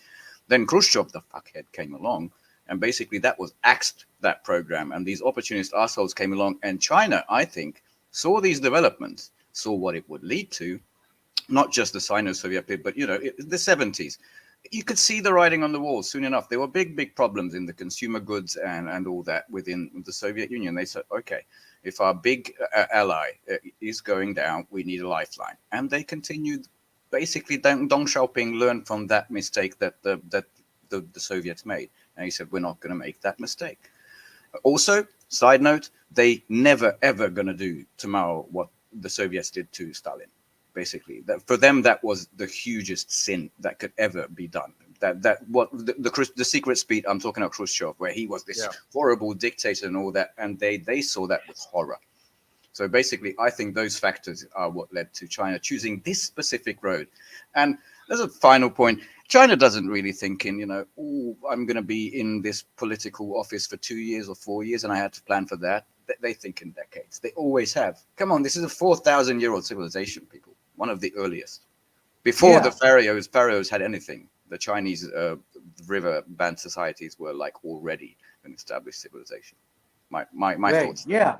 Then Khrushchev, the fuckhead, came along. And basically, that was axed, that program. And these opportunist assholes came along. And China, I think, saw these developments, saw what it would lead to, not just the Sino-Soviet period, but, the 70s. You could see the writing on the wall soon enough. There were big problems in the consumer goods and all that within the Soviet Union. They said, okay, if our big ally is going down, we need a lifeline. And they continued. Basically, Deng Xiaoping learned from that mistake that the Soviets made. And he said, we're not going to make that mistake. Also, side note, they never, ever going to do tomorrow what the Soviets did to Stalin. Basically, for them, that was the hugest sin that could ever be done. The secret speech, I'm talking about Khrushchev, where he was this horrible dictator and all that. And they saw that with horror. So basically, I think those factors are what led to China choosing this specific road. And there's a final point. China doesn't really think in, I'm going to be in this political office for 2 years or 4 years, and I had to plan for that. They think in decades. They always have. Come on, this is a 4,000-year-old civilization, people. One of the earliest. Before the pharaohs had anything, the Chinese river band societies were like already an established civilization. My Right. thoughts. Yeah.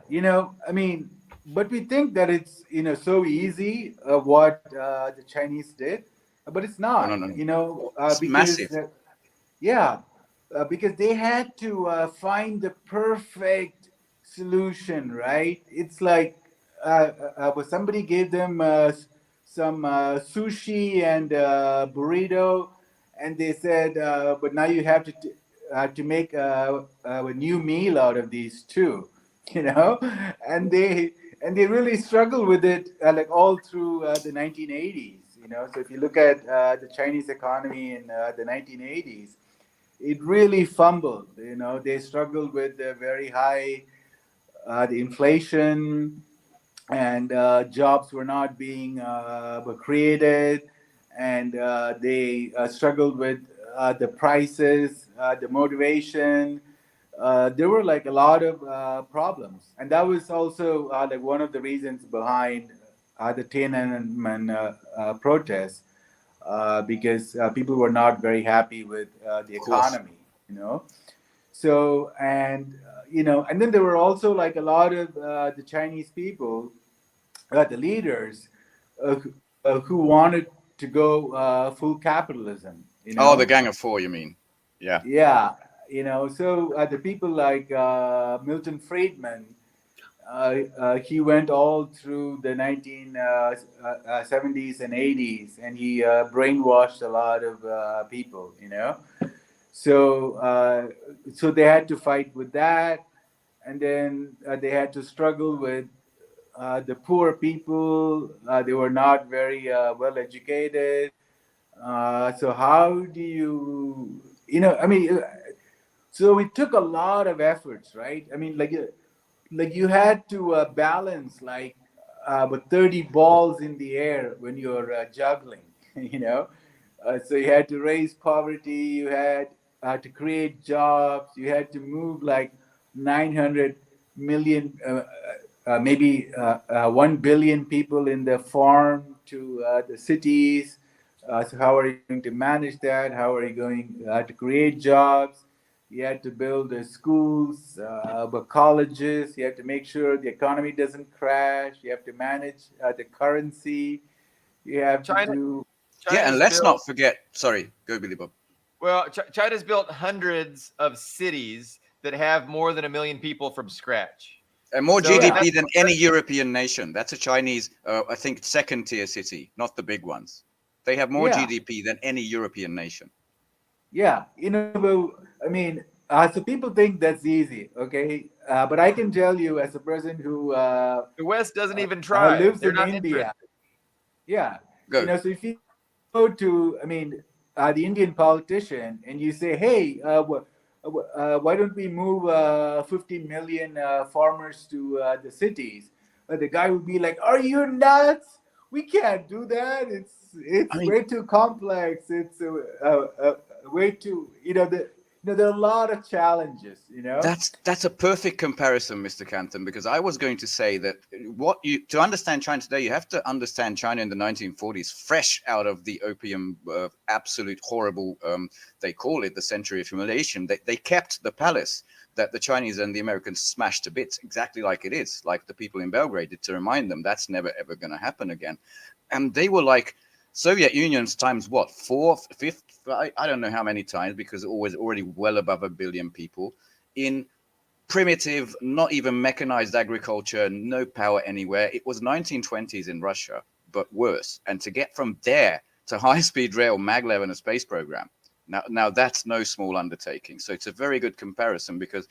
I mean, but we think that it's, so easy what the Chinese did, but it's No, not, no, no. It's because, massive. yeah, because they had to find the perfect solution, right? It's like somebody gave them some sushi and burrito, and they said, but now you have to make a new meal out of these two, you know, and they really struggled with it like all through the 1980s. So if you look at the Chinese economy in the 1980s, it really fumbled. They struggled with the very high the inflation, and jobs were not being were created, and they struggled with the prices, the motivation. There were like a lot of problems, and that was also like one of the reasons behind the Tiananmen protests, because people were not very happy with the Of course. economy. So, and then there were also like a lot of the Chinese people, the leaders, who wanted to go full capitalism. Oh, the Gang of Four, you mean? Yeah. Yeah. So the people like Milton Friedman, he went all through the 1970s and 80s, and he brainwashed a lot of people, you know. So, so they had to fight with that, and then they had to struggle with the poor people. They were not very well educated. So how do you, you know? I mean, so it took a lot of efforts, right? I mean, like you had to balance like with 30 balls in the air when you're juggling, you know. So you had to raise poverty, you had to create jobs, you had to move like 900 million, maybe 1 billion people in the farm to the cities. So how are you going to manage that? How are you going to create jobs? You had to build schools, colleges. You have to make sure the economy doesn't crash. You have to manage the currency. You have to China do. Yeah, and China's let's not built forget. Sorry, go Billy Bob. well. China's built hundreds of cities that have more than 1 million people from scratch. And more So Yeah. GDP than any European nation. That's a Chinese, I think, second tier city, not the big ones. They have more Yeah, GDP than any European nation. yeah. You know, I mean, so people think that's easy, okay? But I can tell you, as a person who the West doesn't even try. lives They're in not India, interested. yeah, you Go. know, so if you go to, I mean, the Indian politician and you say, hey, why don't we move 50 million farmers to the cities? The guy would be like, are you nuts? We can't do that. I It's mean, way too complex. It's way too, there are a lot of challenges, you know? that's a perfect comparison, Mr. Canton, because I was going to say that what you to understand China today, you have to understand China in the 1940s, fresh out of the opium, absolute horrible. They call it the century of humiliation. They kept the palace that the Chinese and the Americans smashed to bits, exactly like it is, like the people in Belgrade did to remind them that's never ever going to happen again. And they were like Soviet Union's times what, fourth, fifth, I don't know how many times, because it was already well above 1 billion people in primitive, not even mechanized agriculture, no power anywhere. It was 1920s in Russia, but worse. And to get from there to high-speed rail, maglev, and a space program, now that's no small undertaking. So it's a very good comparison, because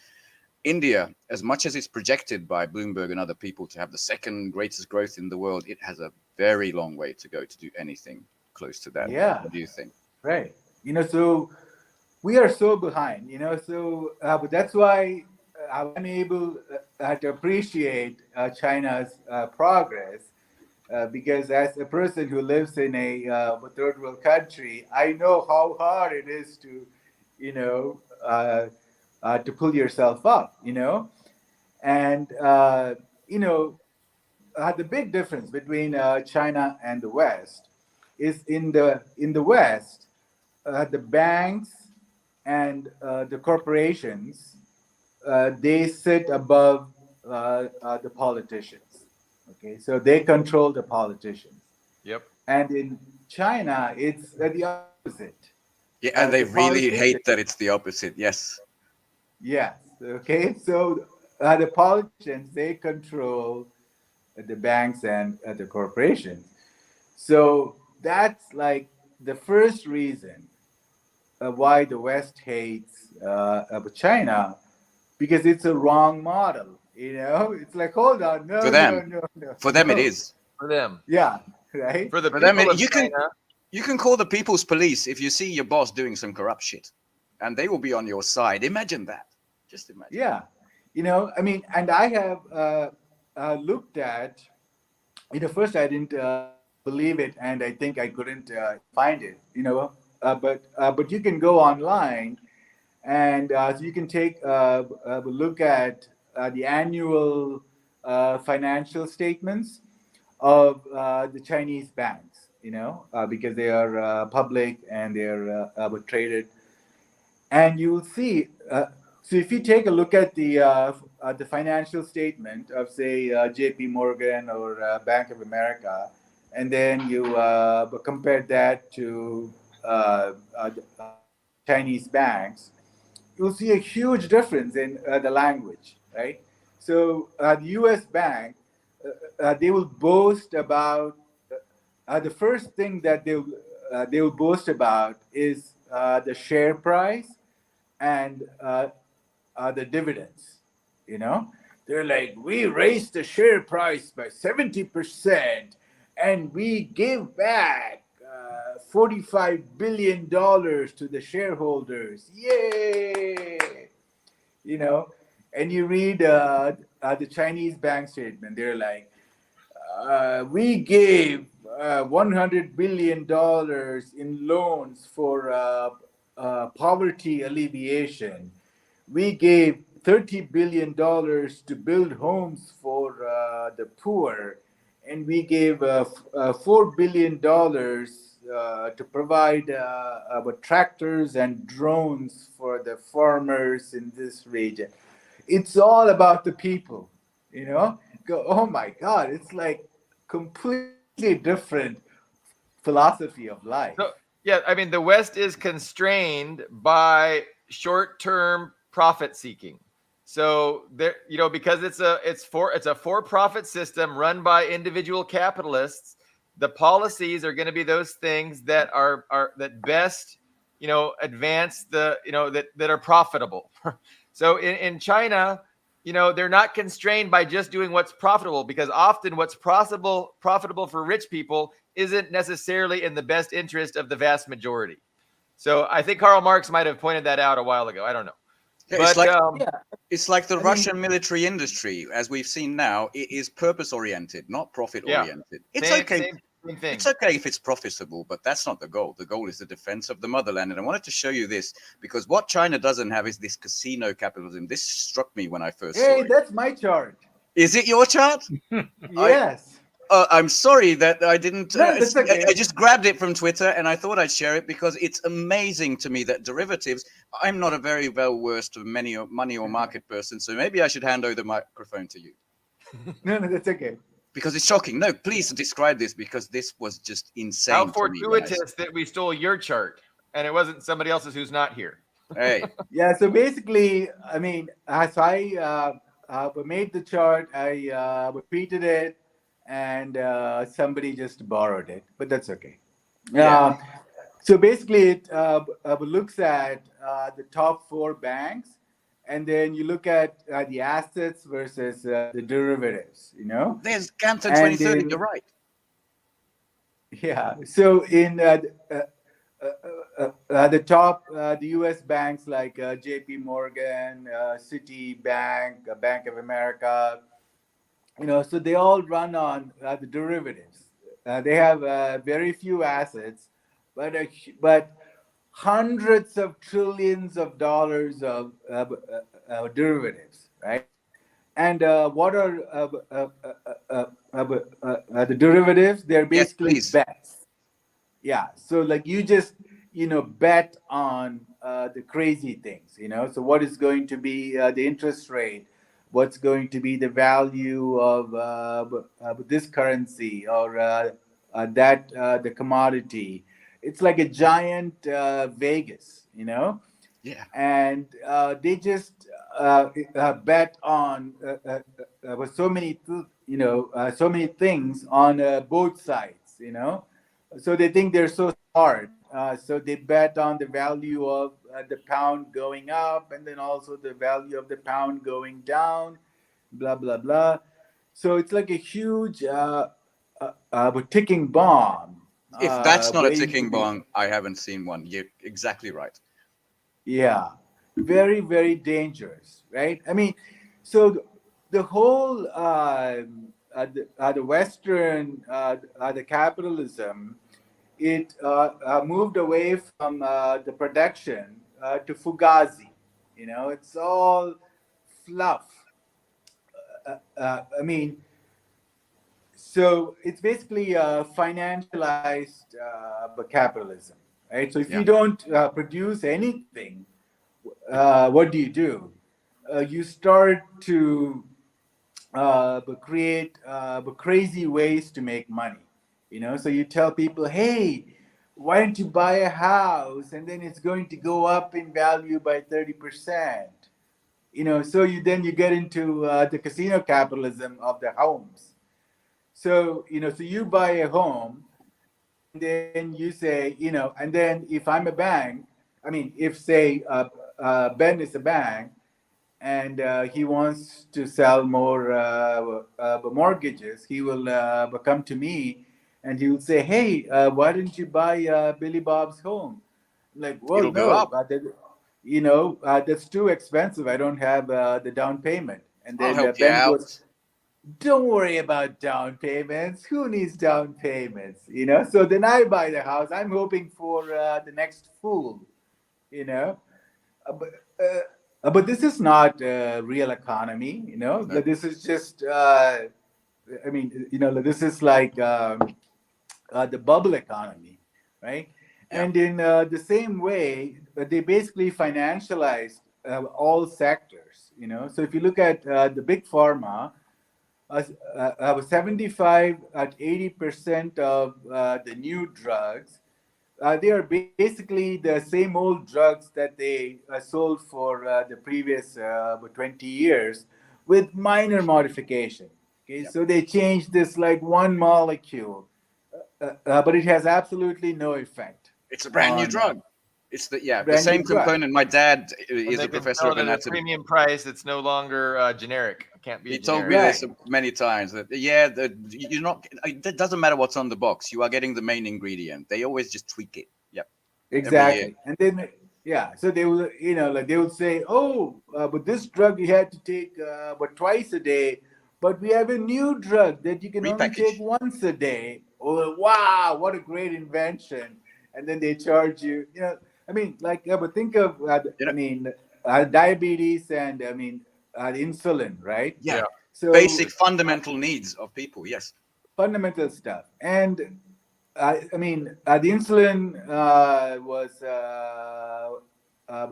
India, as much as it's projected by Bloomberg and other people to have the second greatest growth in the world, it has a very long way to go to do anything close to that. Yeah, What do you think? right. So we are so behind, so but that's why I'm able to appreciate China's progress, because as a person who lives in a third world country, I know how hard it is to, you know, to pull yourself up, and the big difference between China and the West is in the West, the banks and the corporations, they sit above the politicians. Okay, so they control the politicians. Yep. And in China, it's the opposite. Yeah, and they The really politicians, hate that it's the opposite. Yes. yes. Okay, so the politicians, they control the banks and the corporations. So that's like the first reason why the West hates China, because it's a wrong model. It's like, hold on, For no, no, them. no, no, For them it no. is. For them. Yeah, right. For the For them people it, of China, you can call the people's police if you see your boss doing some corrupt shit. And they will be on your side. Imagine that. Just imagine. Yeah, I mean, and I have looked at. First I didn't believe it, and I think I couldn't find it. But you can go online, and so you can take a look at the annual financial statements of the Chinese banks. Because they are public and they're traded, and you'll see. So if you take a look at the financial statement of, say, J.P. Morgan or Bank of America, and then you compare that to Chinese banks, you'll see a huge difference in the language, right? So the U.S. bank, they will boast about the first thing that they will boast about is the share price and the dividends. You know, they're like, we raised the share price by 70%, and we gave back $45 billion to the shareholders. Yay! You know, and you read the Chinese bank statement. They're like, we gave $100 billion in loans for poverty alleviation. We gave $30 billion to build homes for the poor, and we gave $4 billion to provide tractors and drones for the farmers in this region. It's all about the people, you know. Go, oh my God, it's like completely different philosophy of life. So yeah, I mean the West is constrained by short-term profit seeking. So there, because it's a for-profit system run by individual capitalists. The policies are going to be those things that are that best, advance that are profitable. So in China, they're not constrained by just doing what's profitable, because often what's profitable for rich people isn't necessarily in the best interest of the vast majority. So I think Karl Marx might have pointed that out a while ago. I don't know. Yeah, But Yeah, it's like the I mean, Russian military industry, as we've seen now. It is purpose oriented, not profit yeah, oriented. It's same, okay. same thing. It's okay if it's profitable, but that's not the goal. The goal is the defense of the motherland. And I wanted to show you this because what China doesn't have is this casino capitalism. This struck me when I first saw hey, it. that's my chart. Is it your chart? Yes. I'm sorry that I didn't. No, that's I okay. just grabbed it from Twitter and I thought I'd share it because it's amazing to me that derivatives. I'm not a very well versed money or market person, so maybe I should hand over the microphone to you No, no, that's okay. because it's shocking. No, please describe this because this was just How insane to me when I saw. fortuitous that we stole your chart and it wasn't somebody else's who's not here. Hey, Yeah, so basically, I mean, as I made the chart, I repeated it, and somebody just borrowed it, but that's okay. yeah, Uh, so basically, it looks at the top four banks, and then you look at the assets versus the derivatives, you know, there's Canton and 2030. then You're right. yeah. So in the top, the U.S. banks like J.P. Morgan, Citibank, Bank of America, so they all run on the derivatives. They have very few assets, but hundreds of trillions of dollars of derivatives, right? And what are the derivatives? They're Yes, basically please. bets. Yeah, so like you just bet on the crazy things, so what is going to be the interest rate, what's going to be the value of this currency or that the commodity. It's like a giant Vegas, Yeah. and they just bet on so many so many things on both sides, so they think they're so smart. So they bet on the value of the pound going up, and then also the value of the pound going down, blah blah blah. So it's like a huge ticking bomb, If that's not a waiting to ticking be. bomb, I haven't seen one. You're exactly right. Yeah, very, very dangerous, right? I mean, so the whole the Western the capitalism, it moved away from the production to fugazi. It's all fluff. I mean, so it's basically financialized capitalism, right? So if Yeah. you don't produce anything, what do? You start to create crazy ways to make money. So you tell people, hey, why don't you buy a house, and then it's going to go up in value by 30%. So you get into the casino capitalism of the homes. So so you buy a home, and then you say, and then if I'm a bank, I mean, if say Ben is a bank, and he wants to sell more mortgages, he will come to me, and he will say, "Hey, why didn't you buy Billy Bob's home?" I'm like, well, It'll go no, up. that's too expensive. I don't have the down payment. And I'll then help you Ben out. goes, "Don't worry about down payments. Who needs down payments?" So then I buy the house. I'm hoping for the next fool. You know. But but this is not real economy. No. This is just. I mean, this is like the bubble economy, right? Yeah. And in the same way, they basically financialized all sectors. So if you look at the big pharma, 75 at 80% of the new drugs, they are basically the same old drugs that they sold for the previous 20 years with minor modification. Okay, Yeah. so they changed this like one molecule, but it has absolutely no effect It's a brand new on drug. It's the brand new same drug. component. My dad And is they a can professor sell of it at a anatomy. premium price. It's no longer generic. It can't be He a told generic. me this Right, many times that you're not. It doesn't matter what's on the box. You are getting the main ingredient. They always just tweak it. Yep. Every year. exactly. And then, yeah, so they will, like they would say, "Oh, but this drug you had to take but twice a day, but we have a new drug that you can only take Repackage. once a day." Oh, wow, what a great invention! And then they charge you. I mean, like, but think of, You I know. mean, diabetes and I mean, insulin, right? Yeah. Yeah. So Basic fundamental needs of people. Yes. fundamental stuff. And I mean, the insulin was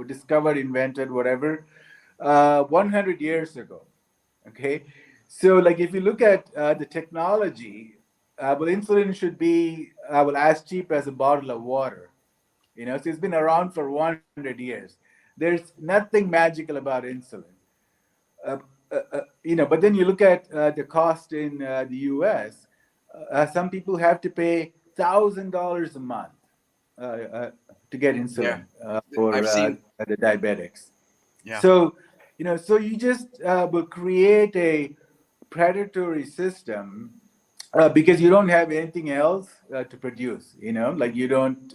discovered, invented, whatever, 100 years ago. Okay, so like if you look at the technology, well, insulin should be well as cheap as a bottle of water. So it's been around for 100 years. There's nothing magical about insulin. Uh, but then you look at the cost in the U.S. Some people have to pay $1,000 a month to get Yeah. insulin for I've seen. the diabetics. Yeah. So you just will create a predatory system because you don't have anything else to produce. Like you don't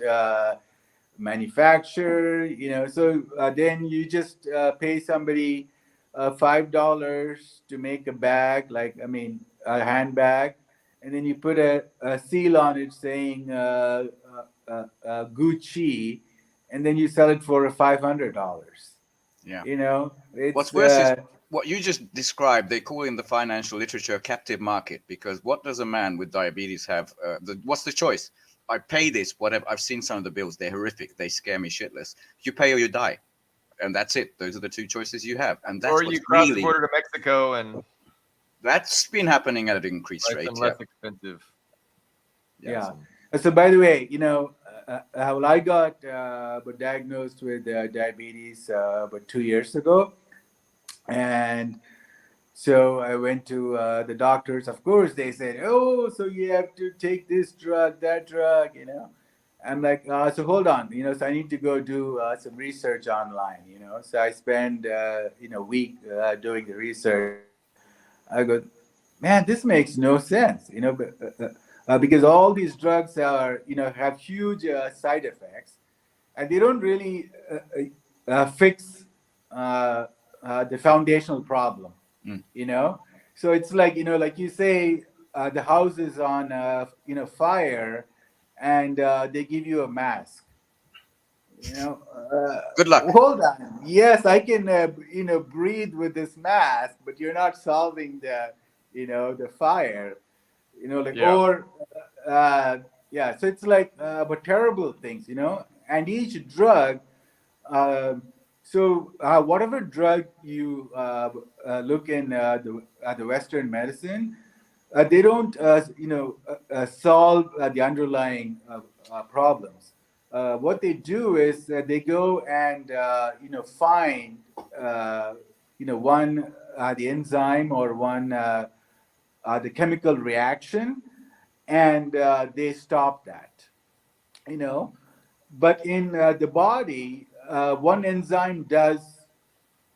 manufacture. So then you just pay somebody $5 to make a bag, like I mean a handbag, and then you put a seal on it saying Gucci, and then you sell it for $500. Yeah. It's What's worse is what you just described. They call in the financial literature captive market because what does a man with diabetes have? What's the choice? I pay this, whatever. I've seen some of the bills. They're horrific. They scare me shitless. You pay or you die. And that's it. Those are the two choices you have. And Or that's you what's cross the really, border to Mexico and that's been happening at an increased buy rate. some Yeah. less expensive. Yeah. Yeah. So by the way, how I got diagnosed with diabetes about 2 years ago, and so I went to the doctors. Of course, they said, "Oh, so you have to take this drug, that drug." I'm like, so hold on, so I need to go do some research online. So I spend, a week doing the research. I go, man, this makes no sense, because all these drugs are, have huge side effects, and they don't really fix the foundational problem, Mm. you know. So it's like, like you say, the house is on, fire, and they give you a mask. You know, Good luck. hold on. Yes, I can, breathe with this mask, but you're not solving the fire. Like Yeah. or, yeah. So it's like, but terrible things, and each drug. Um, so whatever drug you look in the Western medicine, they don't, solve the underlying problems. What they do is they go and find one the enzyme or one the chemical reaction, and they stop that. You know, but in the body, one enzyme does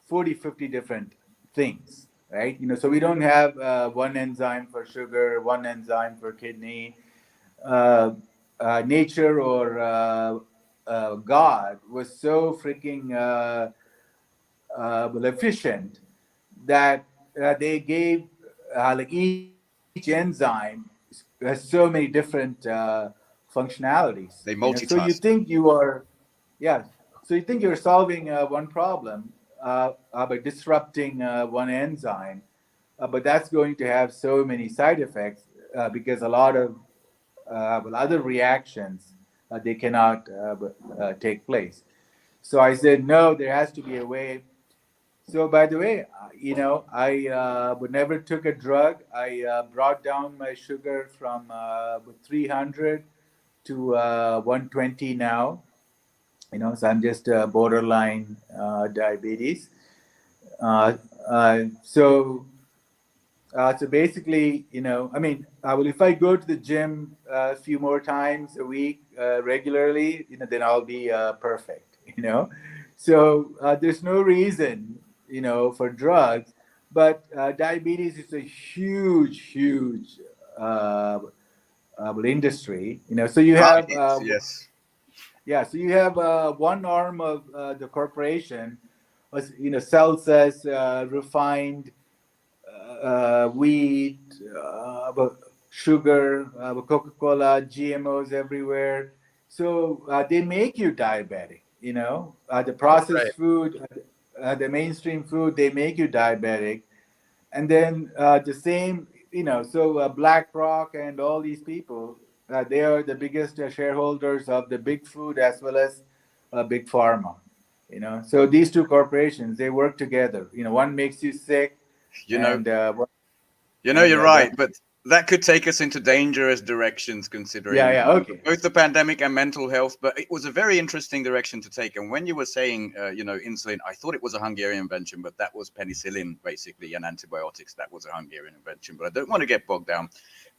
40, 50 different things, right? So we don't have one enzyme for sugar, one enzyme for kidney. uh, Nature or God was so freaking well, efficient that they gave like each enzyme has so many different functionalities. They So you multitask. think you are, yeah. So you think you're solving one problem by disrupting one enzyme, but that's going to have so many side effects because a lot of well, other reactions they cannot take place. So I said, no, there has to be a way. So by the way, I would never took a drug. I brought down my sugar from 300 to 120 now. So I'm just borderline diabetes. Uh, so basically, I mean, well, if I go to the gym a few more times a week regularly, then I'll be perfect. So there's no reason, for drugs, but diabetes is a huge, huge well, industry. So you have, Yes. yeah, so you have one arm of the corporation, sells us refined wheat, sugar, Coca-Cola, GMOs everywhere. So they make you diabetic. The Right. processed food, the mainstream food, they make you diabetic. And then the same, so BlackRock and all these people, they are the biggest shareholders of the big food as well as big pharma. So these two corporations, they work together. One makes you sick, You know, and you're one, right, but that could take us into dangerous directions yeah, considering yeah, okay, both the pandemic and mental health. But it was a very interesting direction to take. And when you were saying, insulin, I thought it was a Hungarian invention, but that was penicillin, basically, and antibiotics. That was a Hungarian invention. But I don't want to get bogged down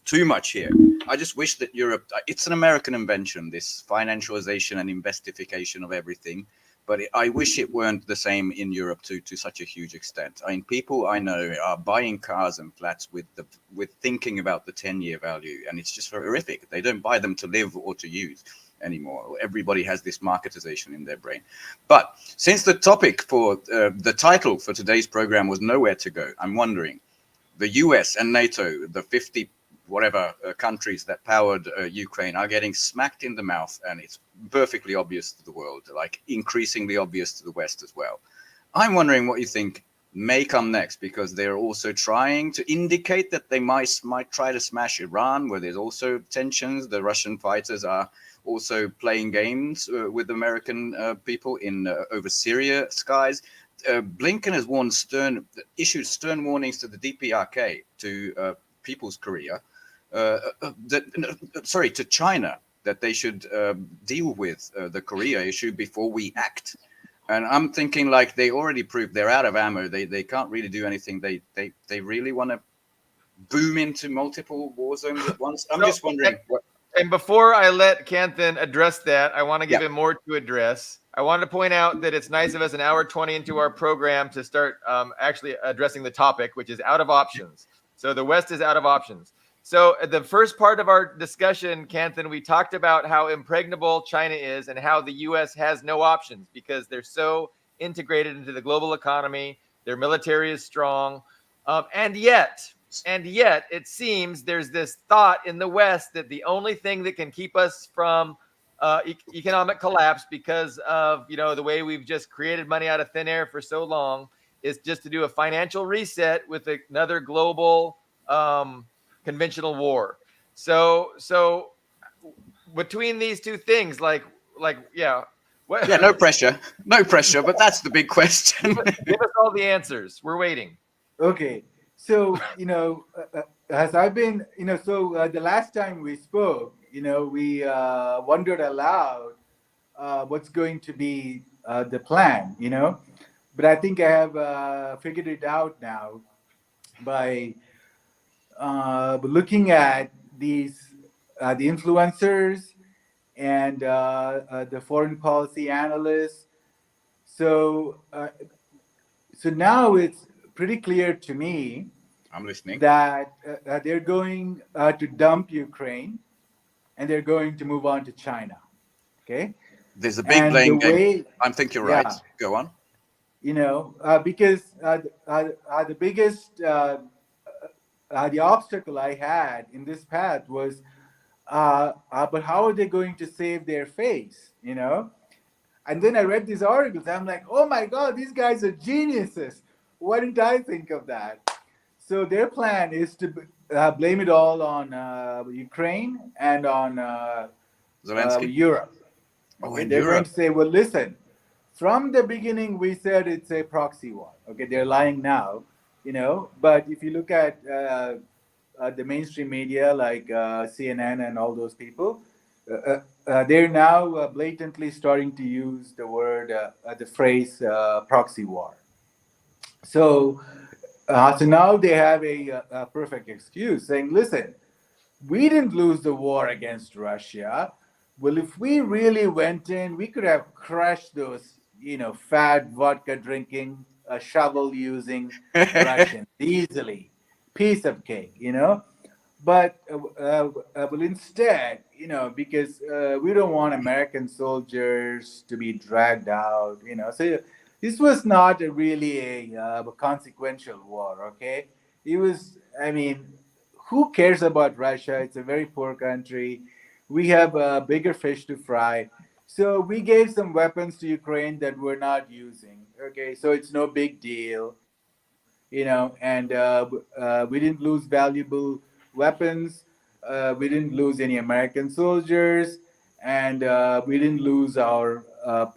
too much here. I just wish that Europe, it's an American invention, this financialization and investification of everything. But I wish it weren't the same in Europe to such a huge extent. I mean, people I know are buying cars and flats with thinking about the 10-year value, and it's just horrific. They don't buy them to live or to use anymore. Everybody has this marketization in their brain. But since the topic for the title for today's program was nowhere to go, I'm wondering, the US and NATO, the 50 whatever countries that powered Ukraine, are getting smacked in the mouth, and it's perfectly obvious to the world, like increasingly obvious to the West as well. I'm wondering what you think may come next, because they're also trying to indicate that they might try to smash Iran, where there's also tensions. The Russian fighters are also playing games with American people in over Syria skies. Blinken has issued stern warnings to the DPRK, to People's Korea, to China, that they should deal with the Korea issue before we act. And I'm thinking, like, they already proved they're out of ammo. They can't really do anything. They really want to boom into multiple war zones at once. I'm just wondering what. And before I let Canthan address that, I want to give Yeah. him more to address. I wanted to point out that it's nice of us an hour 20 into our program to start actually addressing the topic, which is out of options. So the West is out of options. So the first part of our discussion, Canthan, we talked about how impregnable China is and how the U.S. has no options because they're so integrated into the global economy. Their military is strong. And yet, it seems there's this thought in the West that the only thing that can keep us from economic collapse, because of the way we've just created money out of thin air for so long, is just to do a financial reset with another global conventional war. So between these two things, yeah. What, Yeah, no pressure, no pressure. But that's the big question. give us all the answers. We're waiting. okay. So as I've been, so the last time we spoke, we wondered aloud what's going to be the plan, but I think I have figured it out now by looking at these the influencers and the foreign policy analysts. So so now it's pretty clear to me I'm listening. that they're going to dump Ukraine and they're going to move on to China. Okay, There's a big and the blame game. way, I think you're right. yeah, Go on. because the biggest the obstacle I had in this path was, but how are they going to save their face? And then I read these articles. I'm like, oh my God, these guys are geniuses. Why didn't I think of that? So their plan is to blame it all on Ukraine and on Zelensky. Europe. Oh, Okay, in they're going Europe. to say, well, listen, from the beginning we said it's a proxy war. Okay, they're lying now, but if you look at the mainstream media like CNN and all those people, they're now blatantly starting to use the phrase proxy war. So, so now they have a perfect excuse saying, listen, we didn't lose the war against Russia. Well, if we really went in, we could have crushed those, fat vodka drinking, shovel using Russians easily. Piece of cake. But well, instead, because we don't want American soldiers to be dragged out. So this was not really a consequential war. Okay, it was. I mean, who cares about Russia? It's a very poor country. We have bigger fish to fry. So we gave some weapons to Ukraine that we're not using. Okay, so it's no big deal, and we didn't lose valuable weapons. We didn't lose any American soldiers, and we didn't lose our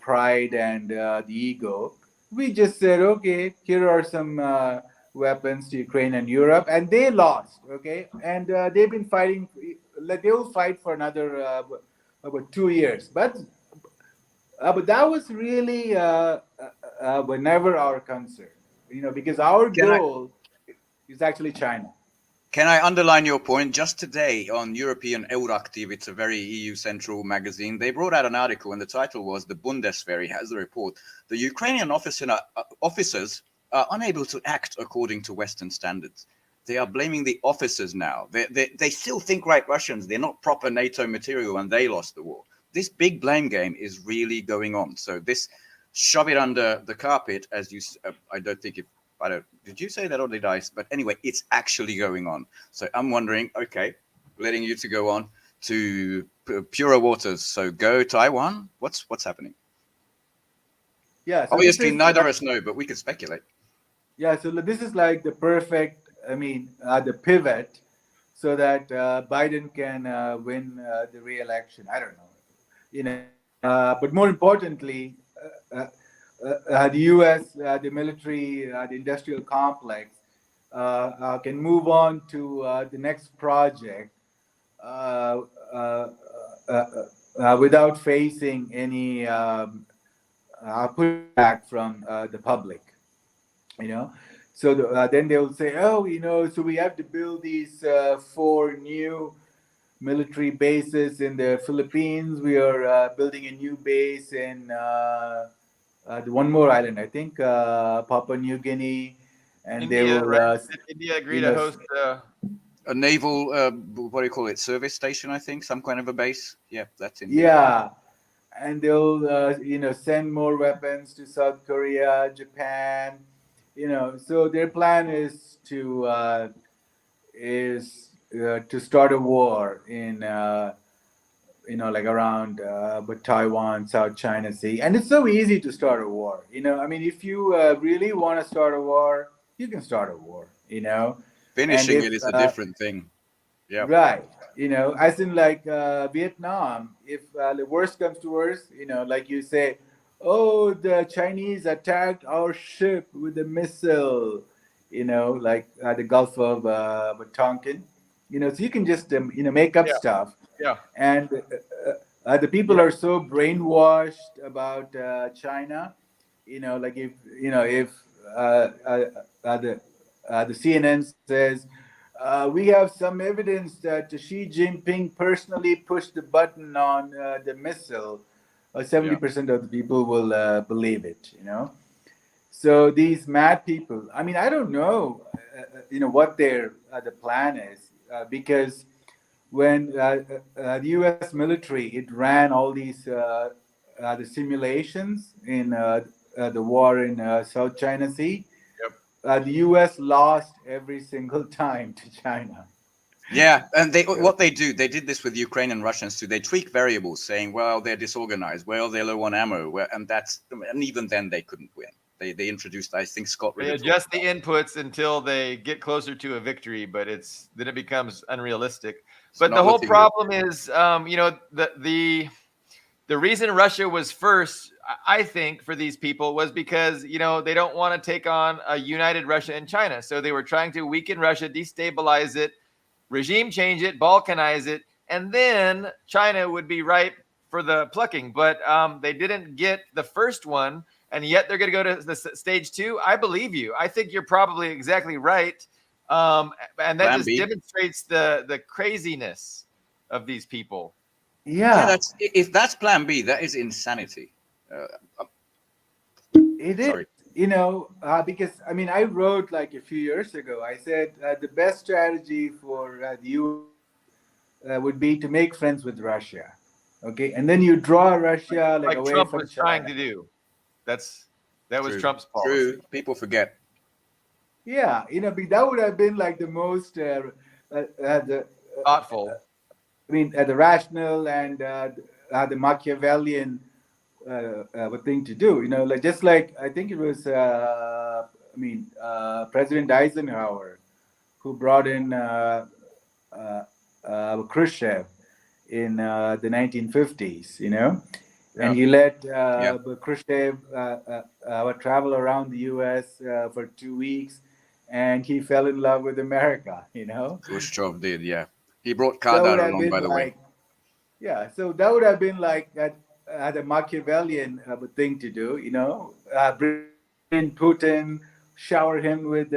pride and the ego. We just said, okay, here are some weapons to Ukraine and Europe, and they lost. Okay, and they've been fighting. Like they will fight for another about 2 years, but that was really never our concern, because our Can I goal is actually China. can I underline your point? Just today on European Euraktiv, it's a very EU central magazine. They brought out an article, and the title was "The Bundeswehr has a report. The Ukrainian officers are unable to act according to Western standards. They are blaming the officers now. They still think like Russians. They're not proper NATO material, and they lost the war. This big blame game is really going on. So this shove it under the carpet, as you. I don't think if I don't. Did you say that or did I? But anyway, it's actually going on. So I'm wondering. Okay, letting you to go on to purer waters. So go Taiwan. What's happening? Yeah, so this Obviously, is neither of us know, but we can speculate. yeah, so this is like the perfect. I mean, the pivot, so that Biden can win the re-election. I don't know, but more importantly, the U.S., the military, the industrial complex can move on to the next project uh, uh, without facing any pushback from the public. you know so then they will say, oh, so we have to build these four new military bases in the Philippines. We are building a new base in the one more island, I think, Papua New Guinea, and they India, will right? Did India agree you to know host? A naval, what do you call it? Service station, I think, some kind of a base. Yeah, that's India. yeah, and they'll send more weapons to South Korea, Japan. So their plan is to start a war in like around but Taiwan, South China Sea, and it's so easy to start a war. I mean, if you really want to start a war, you can start a war. And Finishing if it is a different thing. Yeah. right, as in like Vietnam, if the worst comes to worst, like you say, oh, the Chinese attacked our ship with a missile, like the Gulf of Tonkin, so you can just make up Yeah, stuff, yeah. and the people Yeah. are so brainwashed about China, like if uh, uh, the CNN says we have some evidence that Xi Jinping personally pushed the button on the missile, 70% of the people will believe it. So these mad people. I mean, I don't know, what their the plan is, because when the U.S. military it ran all these the simulations in the war in South China Sea, Yep. the U.S. lost every single time to China. Yeah, and So, what they do, they did this with Ukraine and Russians too. They tweak variables, saying, "Well, they're disorganized. Well, they're low on ammo." Well, and even then they couldn't win. They introduced, I think Scott They really talked adjust the inputs until they get closer to a victory, but then it becomes unrealistic. it's But not the whole looking good. problem is, the reason Russia was first, I think, for these people was because they don't want to take on a united Russia and China, so they were trying to weaken Russia, destabilize it, regime change it, balkanize it, and then China would be ripe for the plucking. But they didn't get the first one, and yet they're going to go to the stage two. I believe you. I think you're probably exactly right, and that Plan just B. demonstrates the craziness of these people. Yeah, yeah, if that's Plan B, that is insanity. Uh, it is. sorry. Because I mean, I wrote like a few years ago. I said the best strategy for the U.S. Would be to make friends with Russia. Okay, and then you draw Russia like Like away Trump from was trying China. to do. That was True. Trump's True. policy. People forget. Yeah, that would have been like the most the Thoughtful. I mean the rational and the Machiavellian thing to do. Like just like I think it was President Eisenhower who brought in uh, Khrushchev in the 1950s. And Yeah. he let Yeah. Khrushchev travel around the U.S. For 2 weeks, and he fell in love with America. Khrushchev did. Yeah. He brought That would Kadar have along, been by the way. like, yeah. So that would have been like that the Machiavellian thing to do. Bring in Putin, shower him with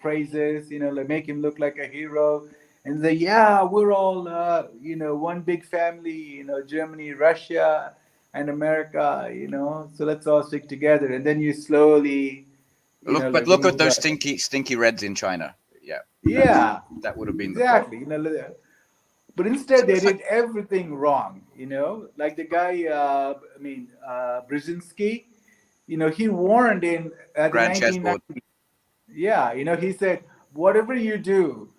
praises. Like make him look like a hero, and say, yeah, we're all one big family. Germany, Russia, and America. So let's all stick together, and then you slowly, But like look at remove those that. stinky Reds in China. Yeah, Yeah, that would have been the problem. exactly. But instead, they did everything wrong. Like the guy, Brzezinski. He warned in the Grand 1990s. chessboard, Yeah, he said, whatever you do,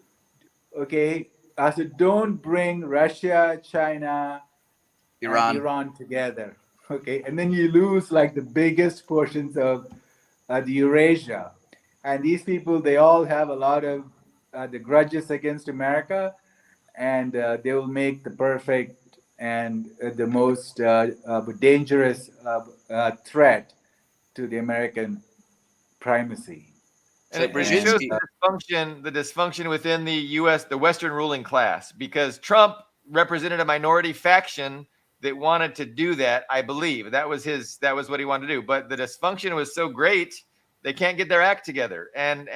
okay, so don't bring Russia, China, and Iran. Iran together. Okay, and then you lose like the biggest portions of the Eurasia. And these people, they all have a lot of the grudges against America, and they will make the perfect and the most dangerous threat to the American primacy. And So it shows Brzezinski, the dysfunction within the U.S., the Western ruling class, because Trump represented a minority faction that wanted to do that. I believe that was what he wanted to do. But the dysfunction was so great, they can't get their act together. And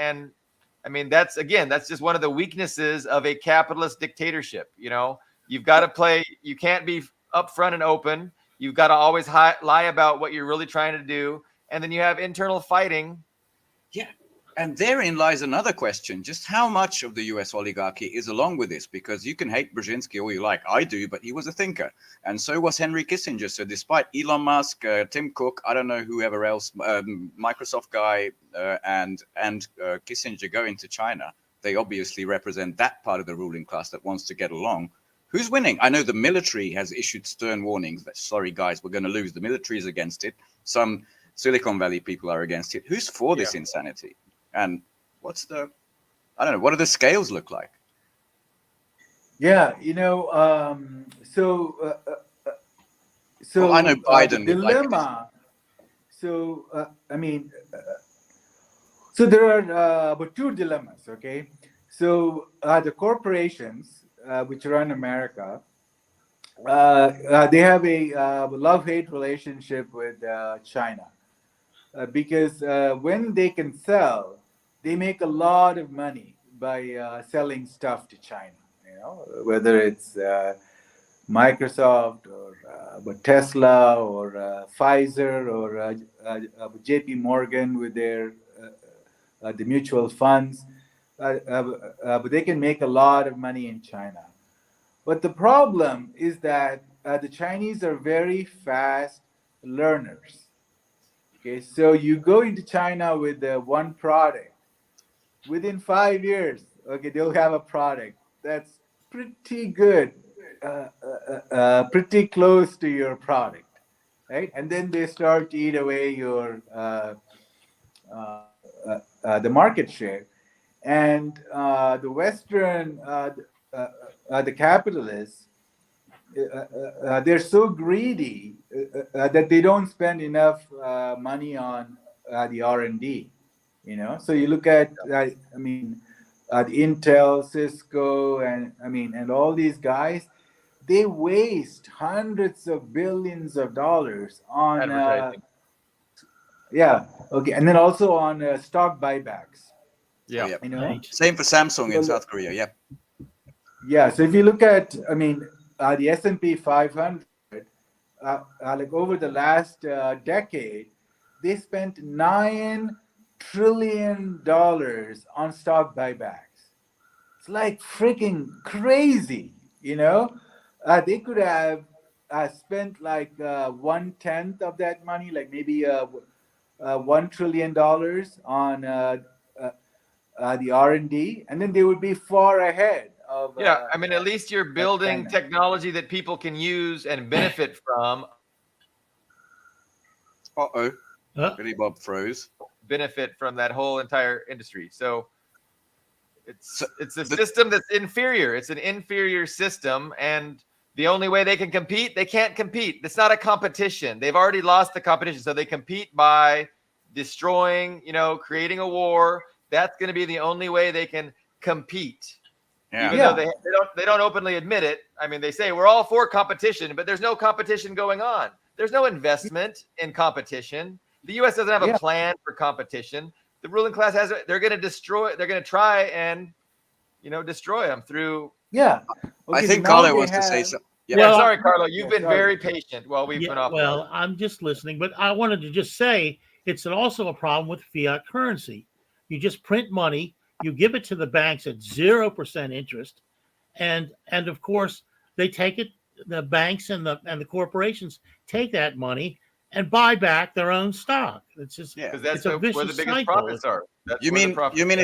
I mean, that's just one of the weaknesses of a capitalist dictatorship. You've got to play. You can't be upfront and open. You've got to always lie about what you're really trying to do, and then you have internal fighting. yeah. And therein lies another question: just how much of the U.S. oligarchy is along with this? Because you can hate Brzezinski all you like, I do, but he was a thinker, and so was Henry Kissinger. So despite Elon Musk, Tim Cook, I don't know whoever else, Microsoft guy, and Kissinger going to China, they obviously represent that part of the ruling class that wants to get along. Who's winning? I know the military has issued stern warnings that, sorry guys, we're going to lose. The military is against it. Some Silicon Valley people are against it. Who's for this insanity? And I don't know, what do the scales look like? Yeah, Well, I know the Biden would like this. dilemma. So so there are but two dilemmas. Okay, so the corporations which run America, they have a love-hate relationship with China. because when they can sell, they make a lot of money by selling stuff to China. Whether it's Microsoft or Tesla or Pfizer or J.P. Morgan with their the mutual funds, but they can make a lot of money in China. But the problem is that the Chinese are very fast learners. Okay, so you go into China with one product. Within 5 years, okay, they'll have a product that's pretty good, pretty close to your product, right? And then they start to eat away your uh, the market share, and the Western the capitalists they're so greedy that they don't spend enough money on the R&D. So you look at the Intel, Cisco, and and all these guys, they waste hundreds of billions of dollars on Advertising. yeah, okay, and then also on stock buybacks. Yeah. Yeah. Right. Same for Samsung in So, South Korea. Yeah. yeah, so if you look at, the S&P 500, like over the last decade, they spent $9 trillion on stock buybacks. It's like freaking crazy, They could have spent like 1/10 of that money, like maybe $1 trillion on the R&D, and then they would be far ahead of Yeah, I mean, at least you're building China. technology that people can use and benefit from. Uh-oh. Huh? Billy Bob froze. Benefit from that whole entire industry. So So it's a the- system that's inferior. It's an inferior system, and the only way they can compete, they can't compete. It's not a competition. They've already lost the competition, so they compete by destroying, creating a war. That's going to be the only way they can compete. Yeah. Even though they don't openly admit it. I mean, they say we're all for competition, but there's no competition going on. There's no investment in competition. The U.S. doesn't have a plan for competition. The ruling class has it. They're going to destroy. They're going to try and, destroy them through. Yeah. I Okay, think so now Carlo they wants to say have- something. Yeah, Well, sorry, Carlo. You've yeah, been sorry. very patient while we've been off. Well, I'm just listening, but I wanted to just say it's also a problem with fiat currency. You just print money, you give it to the banks at 0% interest, and of course they take it. The banks and the corporations take that money and buy back their own stock. It's just Yeah. because that's it's a where the vicious biggest cycle. profits are. That's You where the mean profits you mean are.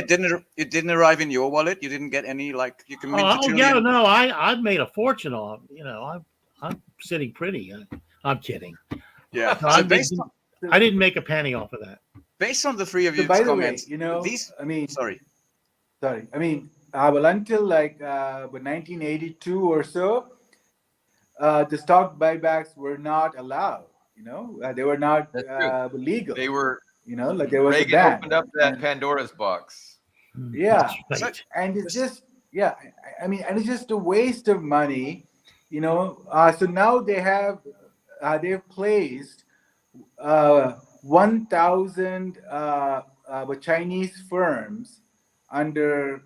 it didn't arrive in your wallet? You didn't get any you can mint a Oh trillion. yeah, no, I've made a fortune off. I'm sitting pretty. I'm kidding. Yeah. No, So I didn't make a penny off of that. based on the three of So you by the way, comments, these sorry. sorry, well, until like 1982 or so, the stock buybacks were not allowed. They were not That's true. legal. They were. Like there was a Reagan ban. opened up that And- Pandora's box. Yeah. That's right. And it's just and it's just a waste of money. So now they've placed 1,000 Chinese firms under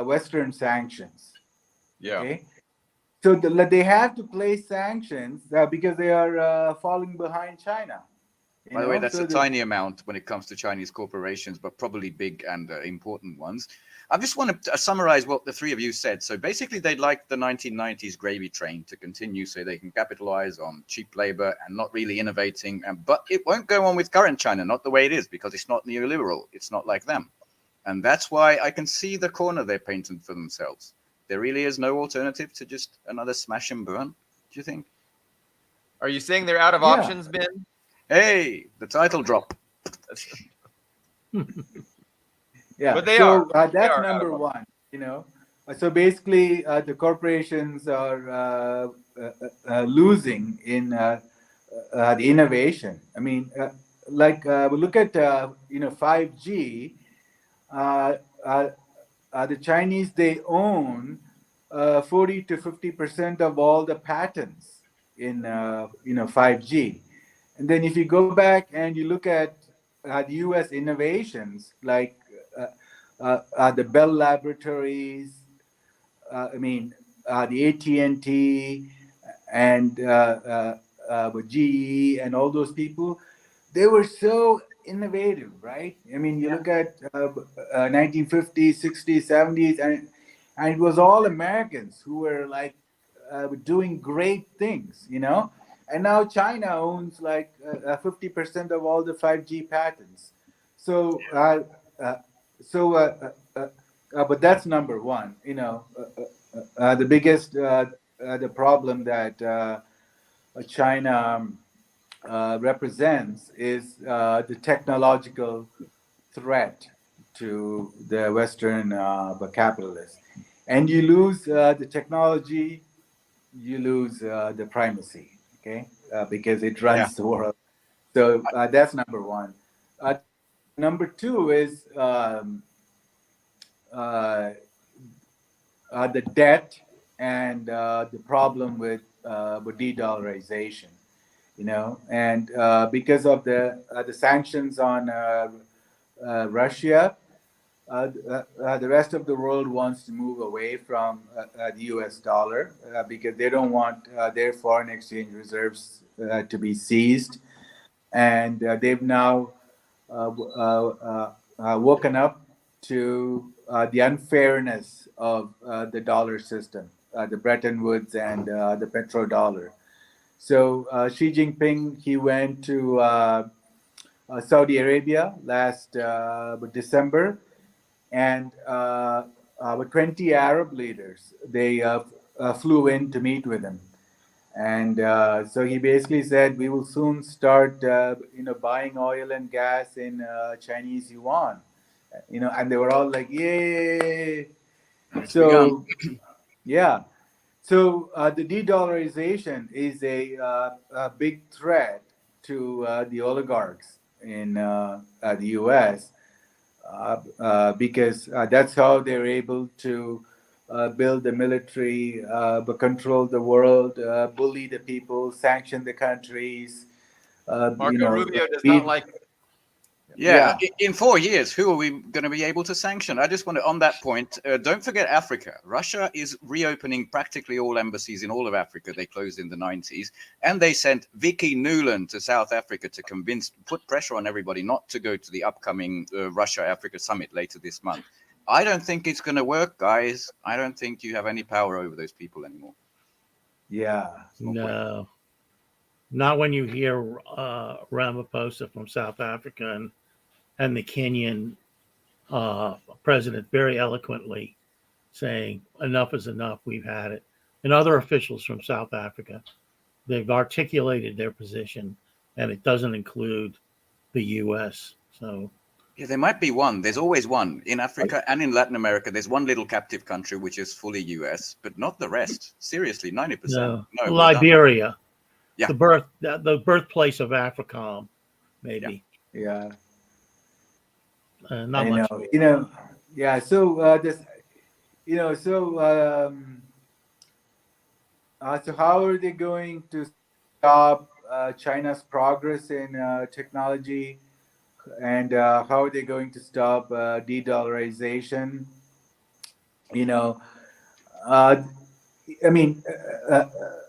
Western sanctions. Yeah. Okay, so they have to place sanctions because they are falling behind China. By the way, that's So a tiny amount when it comes to Chinese corporations, but probably big and important ones. I just want to summarize what the three of you said. So basically, they'd like the 1990s gravy train to continue so they can capitalize on cheap labor and not really innovating. But it won't go on with current China, not the way it is, because it's not neoliberal. It's not like them. And that's why I can see the corner they're painting for themselves. There really is no alternative to just another smash and burn, do you think? Are you saying they're out of options, Ben? Hey, the title drop. Yeah, But they so are. that's They are out number of one. So basically, the corporations are losing in the innovation. We look at 5G. The Chinese, they own 40 to 50% of all the patents in 5G. And then if you go back and you look at the U.S. innovations like the Bell Laboratories, I mean, the AT&T and GE and all those people, they were so innovative, right? I mean, you look at 1950s, 60s, 70s, and it was all Americans who were like doing great things, you know. And now China owns like 50% of all the 5G patents. So, uh, so, but that's number one. You know, the biggest the problem that China represents is the technological threat to the Western capitalists. And you lose the technology, you lose the primacy, okay? Because it Yeah. runs the world. So that's number one. Number two is uh, the debt and the problem with de-dollarization, you know, and because of the sanctions on Russia, the rest of the world wants to move away from the U.S. dollar because they don't want their foreign exchange reserves to be seized, and they've now woken up to the unfairness of the dollar system, the Bretton Woods and the petrodollar. So Xi Jinping, he went to Saudi Arabia last December, and with 20 Arab leaders, they flew in to meet with him. And so he basically said, we will soon start, buying oil and gas in Chinese yuan. You know, and they were all like, "Yay!" It's begun. So, yeah. So the de-dollarization is a big threat to the oligarchs in the U.S. Because that's how they're able to build the military, but control the world, bully the people, sanction the countries. Marco Rubio does not Beat, like it. Yeah, yeah, in 4 years, who are we going to be able to sanction? I just want to, on that point, don't forget Africa. Russia is reopening practically all embassies in all of Africa. They closed in the 90s, and they sent Vicky Nuland to South Africa to put pressure on everybody not to go to the upcoming Russia-Africa summit later this month. I don't think it's going to work, guys. I don't think you have any power over those people anymore. yeah, No point. No, not when you hear Ramaphosa from South Africa and the Kenyan president very eloquently saying, enough is enough, we've had it. And other officials from South Africa, they've articulated their position, and it doesn't include the U.S. So, Yeah, there might be one. There's always one in Africa and in Latin America. There's one little captive country which is fully US, but not the rest. Seriously, 90%. no, No, we're done. Liberia, Yeah, the birthplace of AFRICOM, yeah. maybe. yeah. Not I much. know. Yeah. So this, so so how are they going to stop China's progress in technology, and how are they going to stop de-dollarization? You know, uh, I mean,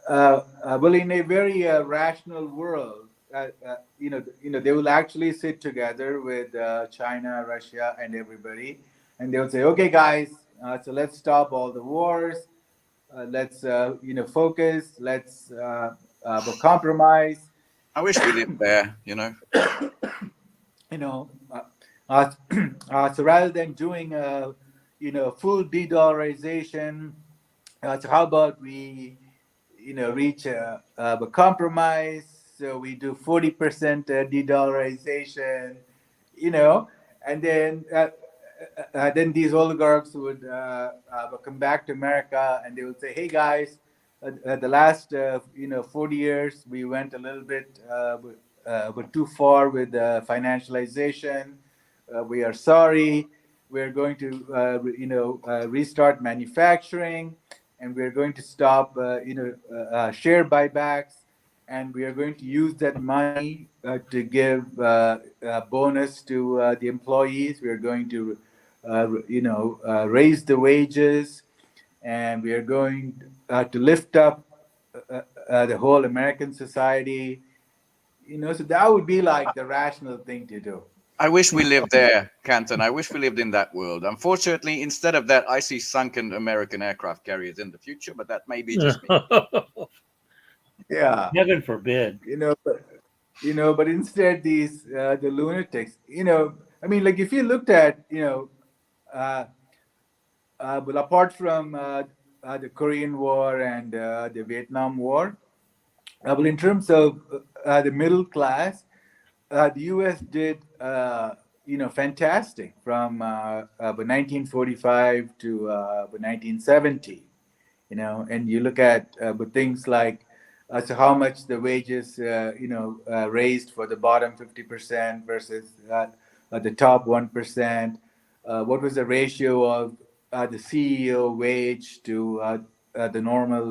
well, in a very rational world, they will actually sit together with China, Russia, and everybody, and they will say, "Okay, guys, so let's stop all the wars. Let's focus. Let's compromise." I wish we lived there, you know. You know, so rather than doing full de-dollarization, so how about we reach a compromise? So we do 40% de-dollarization, and then these oligarchs would come back to America and they would say, "Hey guys, the last 40 years we went a little bit but too far with financialization. We are sorry. We're going to restart manufacturing, and we're going to stop share buybacks." and we are going to use that money to give a bonus to the employees. We are going to, raise the wages, and we are going to lift up the whole American society. So that would be like the rational thing to do. I wish we lived there, Canton. I wish we lived in that world. Unfortunately, instead of that, I see sunken American aircraft carriers in the future, but that may be just me. Yeah, Heaven forbid. but instead these the lunatics. I mean, like if you looked at uh, well, apart from the Korean War and the Vietnam War, well, in terms of the middle class, the U.S. did fantastic from 1945 to 1970. And you look at but things like so how much the wages raised for the bottom 50% versus the top 1%. What was the ratio of the CEO wage to the normal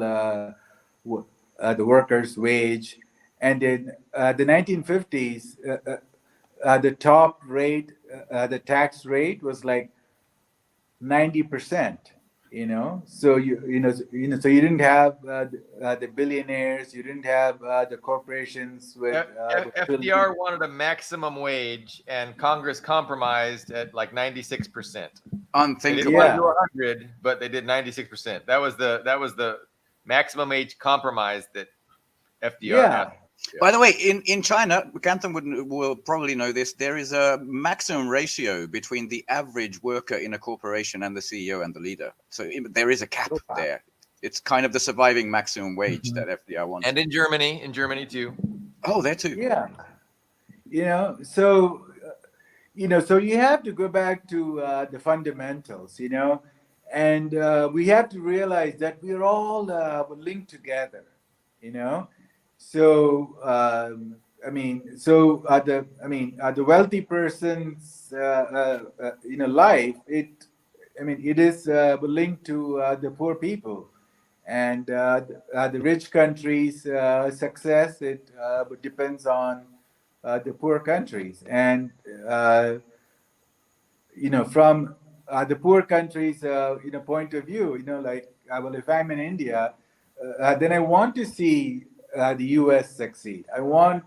the worker's wage? And in the 1950s, the top rate, the tax rate was like 90%. So so you didn't have the billionaires, you didn't have the corporations with FDR wanted a maximum wage, and Congress compromised at like 96%. They didn't Unthinkable. want to Yeah. do 100, but they did 96%. That was the maximum age compromise that FDR Yeah. asked. By the way, in China, Canton will probably know this. There is a maximum ratio between the average worker in a corporation and the CEO and the leader. So there is a cap there. It's kind of the surviving maximum wage that FDR wants. And in Germany too. Oh, there too. Yeah. So so you have to go back to the fundamentals, and we have to realize that we're all linked together, you know. So the wealthy person's life, it is linked to the poor people, and the rich countries' success, it depends on the poor countries. And from the poor countries point of view, like well, if I'm in India, then I want to see the US succeed. I want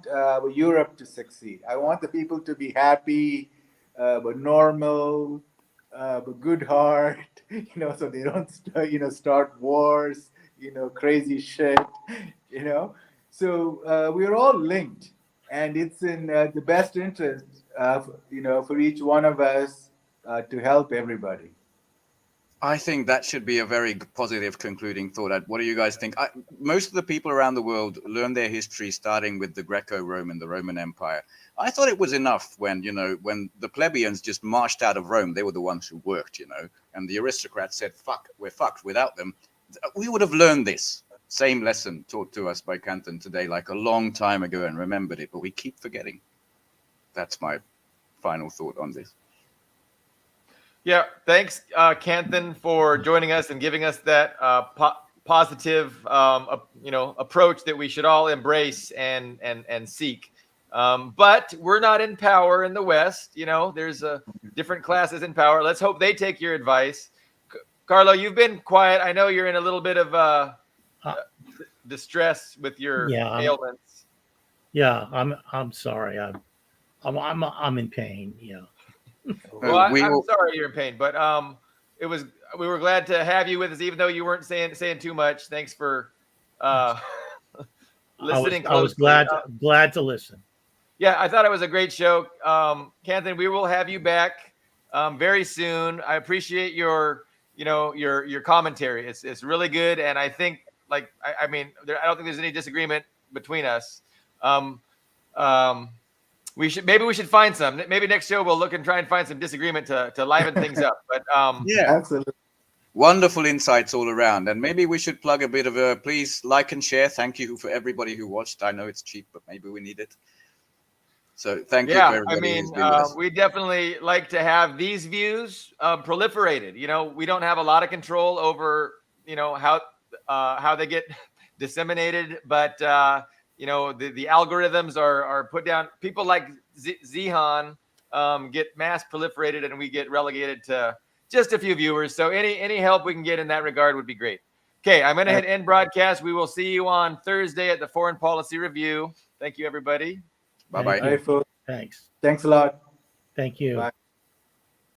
Europe to succeed. I want the people to be happy, but normal, but good heart, so they don't start wars, crazy shit, so we're all linked, and it's in the best interest for each one of us to help everybody. I think that should be a very positive concluding thought. What do you guys think? Most of the people around the world learn their history starting with the Greco-Roman, the Roman Empire. I thought it was enough when the plebeians just marched out of Rome. They were the ones who worked, and the aristocrats said, fuck, we're fucked without them. We would have learned this same lesson taught to us by Canton today, like a long time ago, and remembered it, but we keep forgetting. That's my final thought on this. Yeah, thanks, Canton, for joining us and giving us that positive, approach that we should all embrace and seek. But we're not in power in the West. There's different classes in power. Let's hope they take your advice. Carlo, you've been quiet. I know you're in a little bit of distress with your ailments. I'm sorry. I'm in pain. Well, I'm sorry you're in pain, but we were glad to have you with us, even though you weren't saying too much. Thanks for listening. I was glad to listen. Yeah, I thought it was a great show, Canton. We will have you back very soon. I appreciate your commentary. It's really good, and I think I don't think there's any disagreement between us. We should find some. Maybe next show we'll look and try and find some disagreement to liven things up. But yeah, absolutely. Wonderful insights all around. And maybe we should plug a bit of a please like and share. Thank you for everybody who watched. I know it's cheap, but maybe we need it. So thank you for everybody who's been with us. We definitely like to have these views proliferated. We don't have a lot of control over how they get disseminated, but the algorithms are put down. People like Zihan get mass proliferated, and we get relegated to just a few viewers. So any help we can get in that regard would be great. Okay, I'm going to hit end broadcast. We will see you on Thursday at the Foreign Policy Review. Thank you, everybody. Bye-bye. All right, folks. Thanks. Thanks a lot. Thank you. Bye.